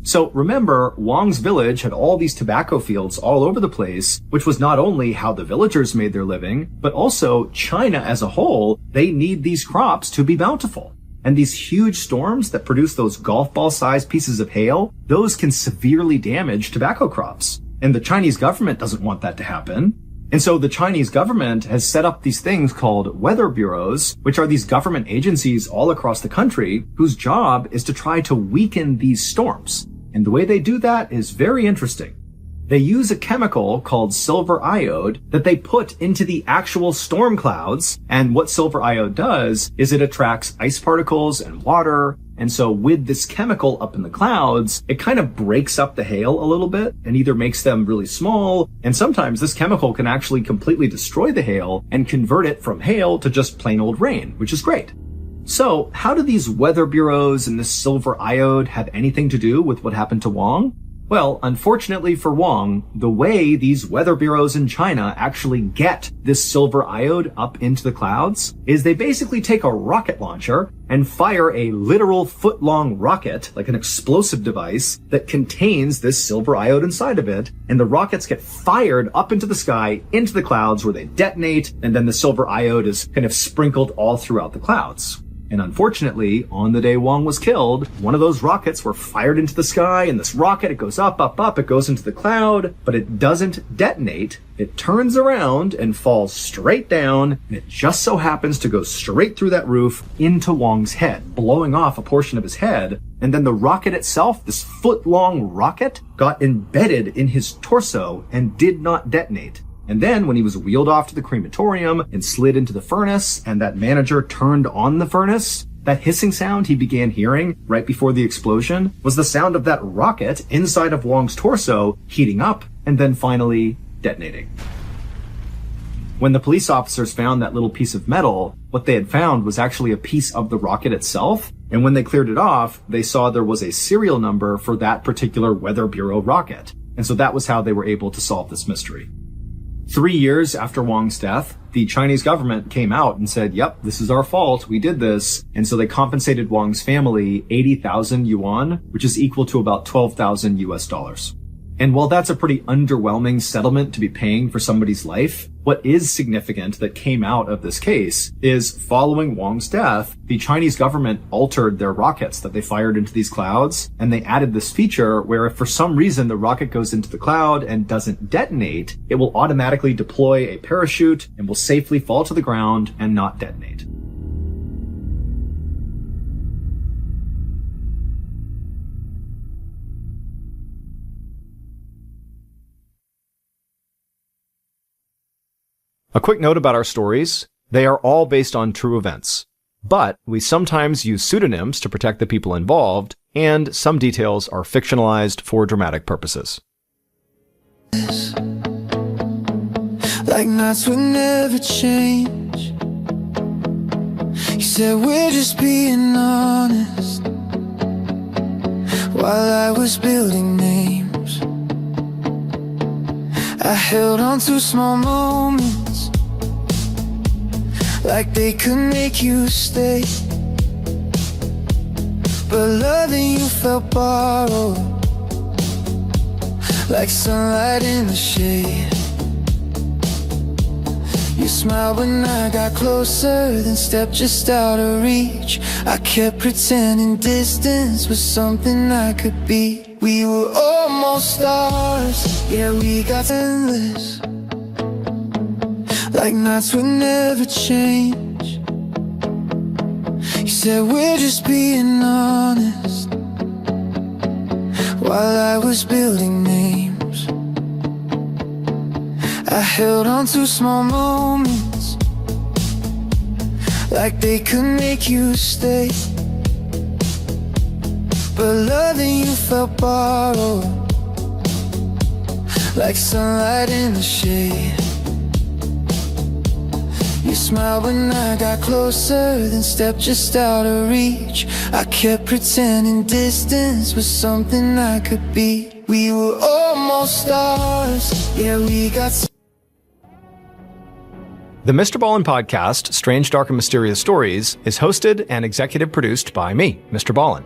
So remember, Wong's village had all these tobacco fields all over the place, which was not only how the villagers made their living, but also China as a whole, they need these crops to be bountiful. And these huge storms that produce those golf ball-sized pieces of hail, those can severely damage tobacco crops. And the Chinese government doesn't want that to happen. And so the Chinese government has set up these things called weather bureaus, which are these government agencies all across the country whose job is to try to weaken these storms. And the way they do that is very interesting. They use a chemical called silver iode that they put into the actual storm clouds. And what silver iode does is it attracts ice particles and water. And so with this chemical up in the clouds, it kind of breaks up the hail a little bit and either makes them really small. And sometimes this chemical can actually completely destroy the hail and convert it from hail to just plain old rain, which is great. So how do these weather bureaus and this silver iode have anything to do with what happened to Wong? Well, unfortunately for Wong, the way these weather bureaus in China actually get this silver iode up into the clouds is they basically take a rocket launcher and fire a literal foot-long rocket, like an explosive device, that contains this silver iode inside of it, and the rockets get fired up into the sky, into the clouds where they detonate, and then the silver iode is kind of sprinkled all throughout the clouds. And unfortunately, on the day Wong was killed, one of those rockets were fired into the sky, and this rocket, it goes up, up, up, it goes into the cloud, but it doesn't detonate. It turns around and falls straight down, and it just so happens to go straight through that roof into Wong's head, blowing off a portion of his head. And then the rocket itself, this foot-long rocket, got embedded in his torso and did not detonate. And then when he was wheeled off to the crematorium and slid into the furnace, and that manager turned on the furnace, that hissing sound he began hearing right before the explosion was the sound of that rocket inside of Wong's torso heating up and then finally detonating. When the police officers found that little piece of metal, what they had found was actually a piece of the rocket itself. And when they cleared it off, they saw there was a serial number for that particular Weather Bureau rocket. And so that was how they were able to solve this mystery. 3 years after Wong's death, the Chinese government came out and said, yep, this is our fault. We did this. And so they compensated Wong's family 80,000 yuan, which is equal to about 12,000 US dollars. And while that's a pretty underwhelming settlement to be paying for somebody's life, what is significant that came out of this case is following Wong's death, the Chinese government altered their rockets that they fired into these clouds, and they added this feature where if for some reason the rocket goes into the cloud and doesn't detonate, it will automatically deploy a parachute and will safely fall to the ground and not detonate. A quick note about our stories. They are all based on true events, but we sometimes use pseudonyms to protect the people involved, and some details are fictionalized for dramatic purposes. Like nights would never change. You said we're just being honest. while I was building names. I held on to small moments, like they could make you stay. But loving you felt borrowed, like sunlight in the shade. You smiled when I got closer, then stepped just out of reach. I kept pretending distance was something I could be. We were almost stars, yeah, we got endless, like nights would never change. You said we're just being honest, while I was building names. I held on to small moments, like they could make you stay. But loving you felt borrowed, like sunlight in the shade. You smiled when I got closer, then stepped just out of reach. I kept pretending distance was something I could be. We were almost stars, yeah, we got. The Mr. Ballin podcast, Strange, Dark, and Mysterious Stories, is hosted and executive produced by me, Mr. Ballin.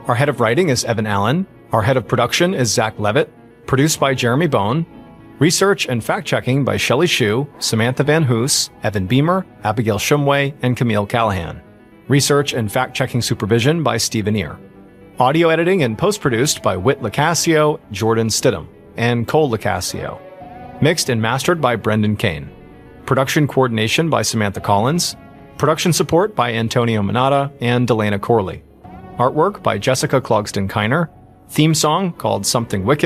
Our head of writing is Evan Allen. Our head of production is Zach Levitt. Produced by Jeremy Bone. Research and fact-checking by Shelley Shue, Samantha Van Hoos, Evan Beamer, Abigail Shumway, and Camille Callahan. Research and fact-checking supervision by Stephen Ear. Audio editing and post-produced by Whit Lacasio, Jordan Stidham, and Cole Lacasio. Mixed and mastered by Brendan Kane. Production coordination by Samantha Collins. Production support by Antonio Manata and Delana Corley. Artwork by Jessica Clogston-Kiner. Theme song called Something Wicked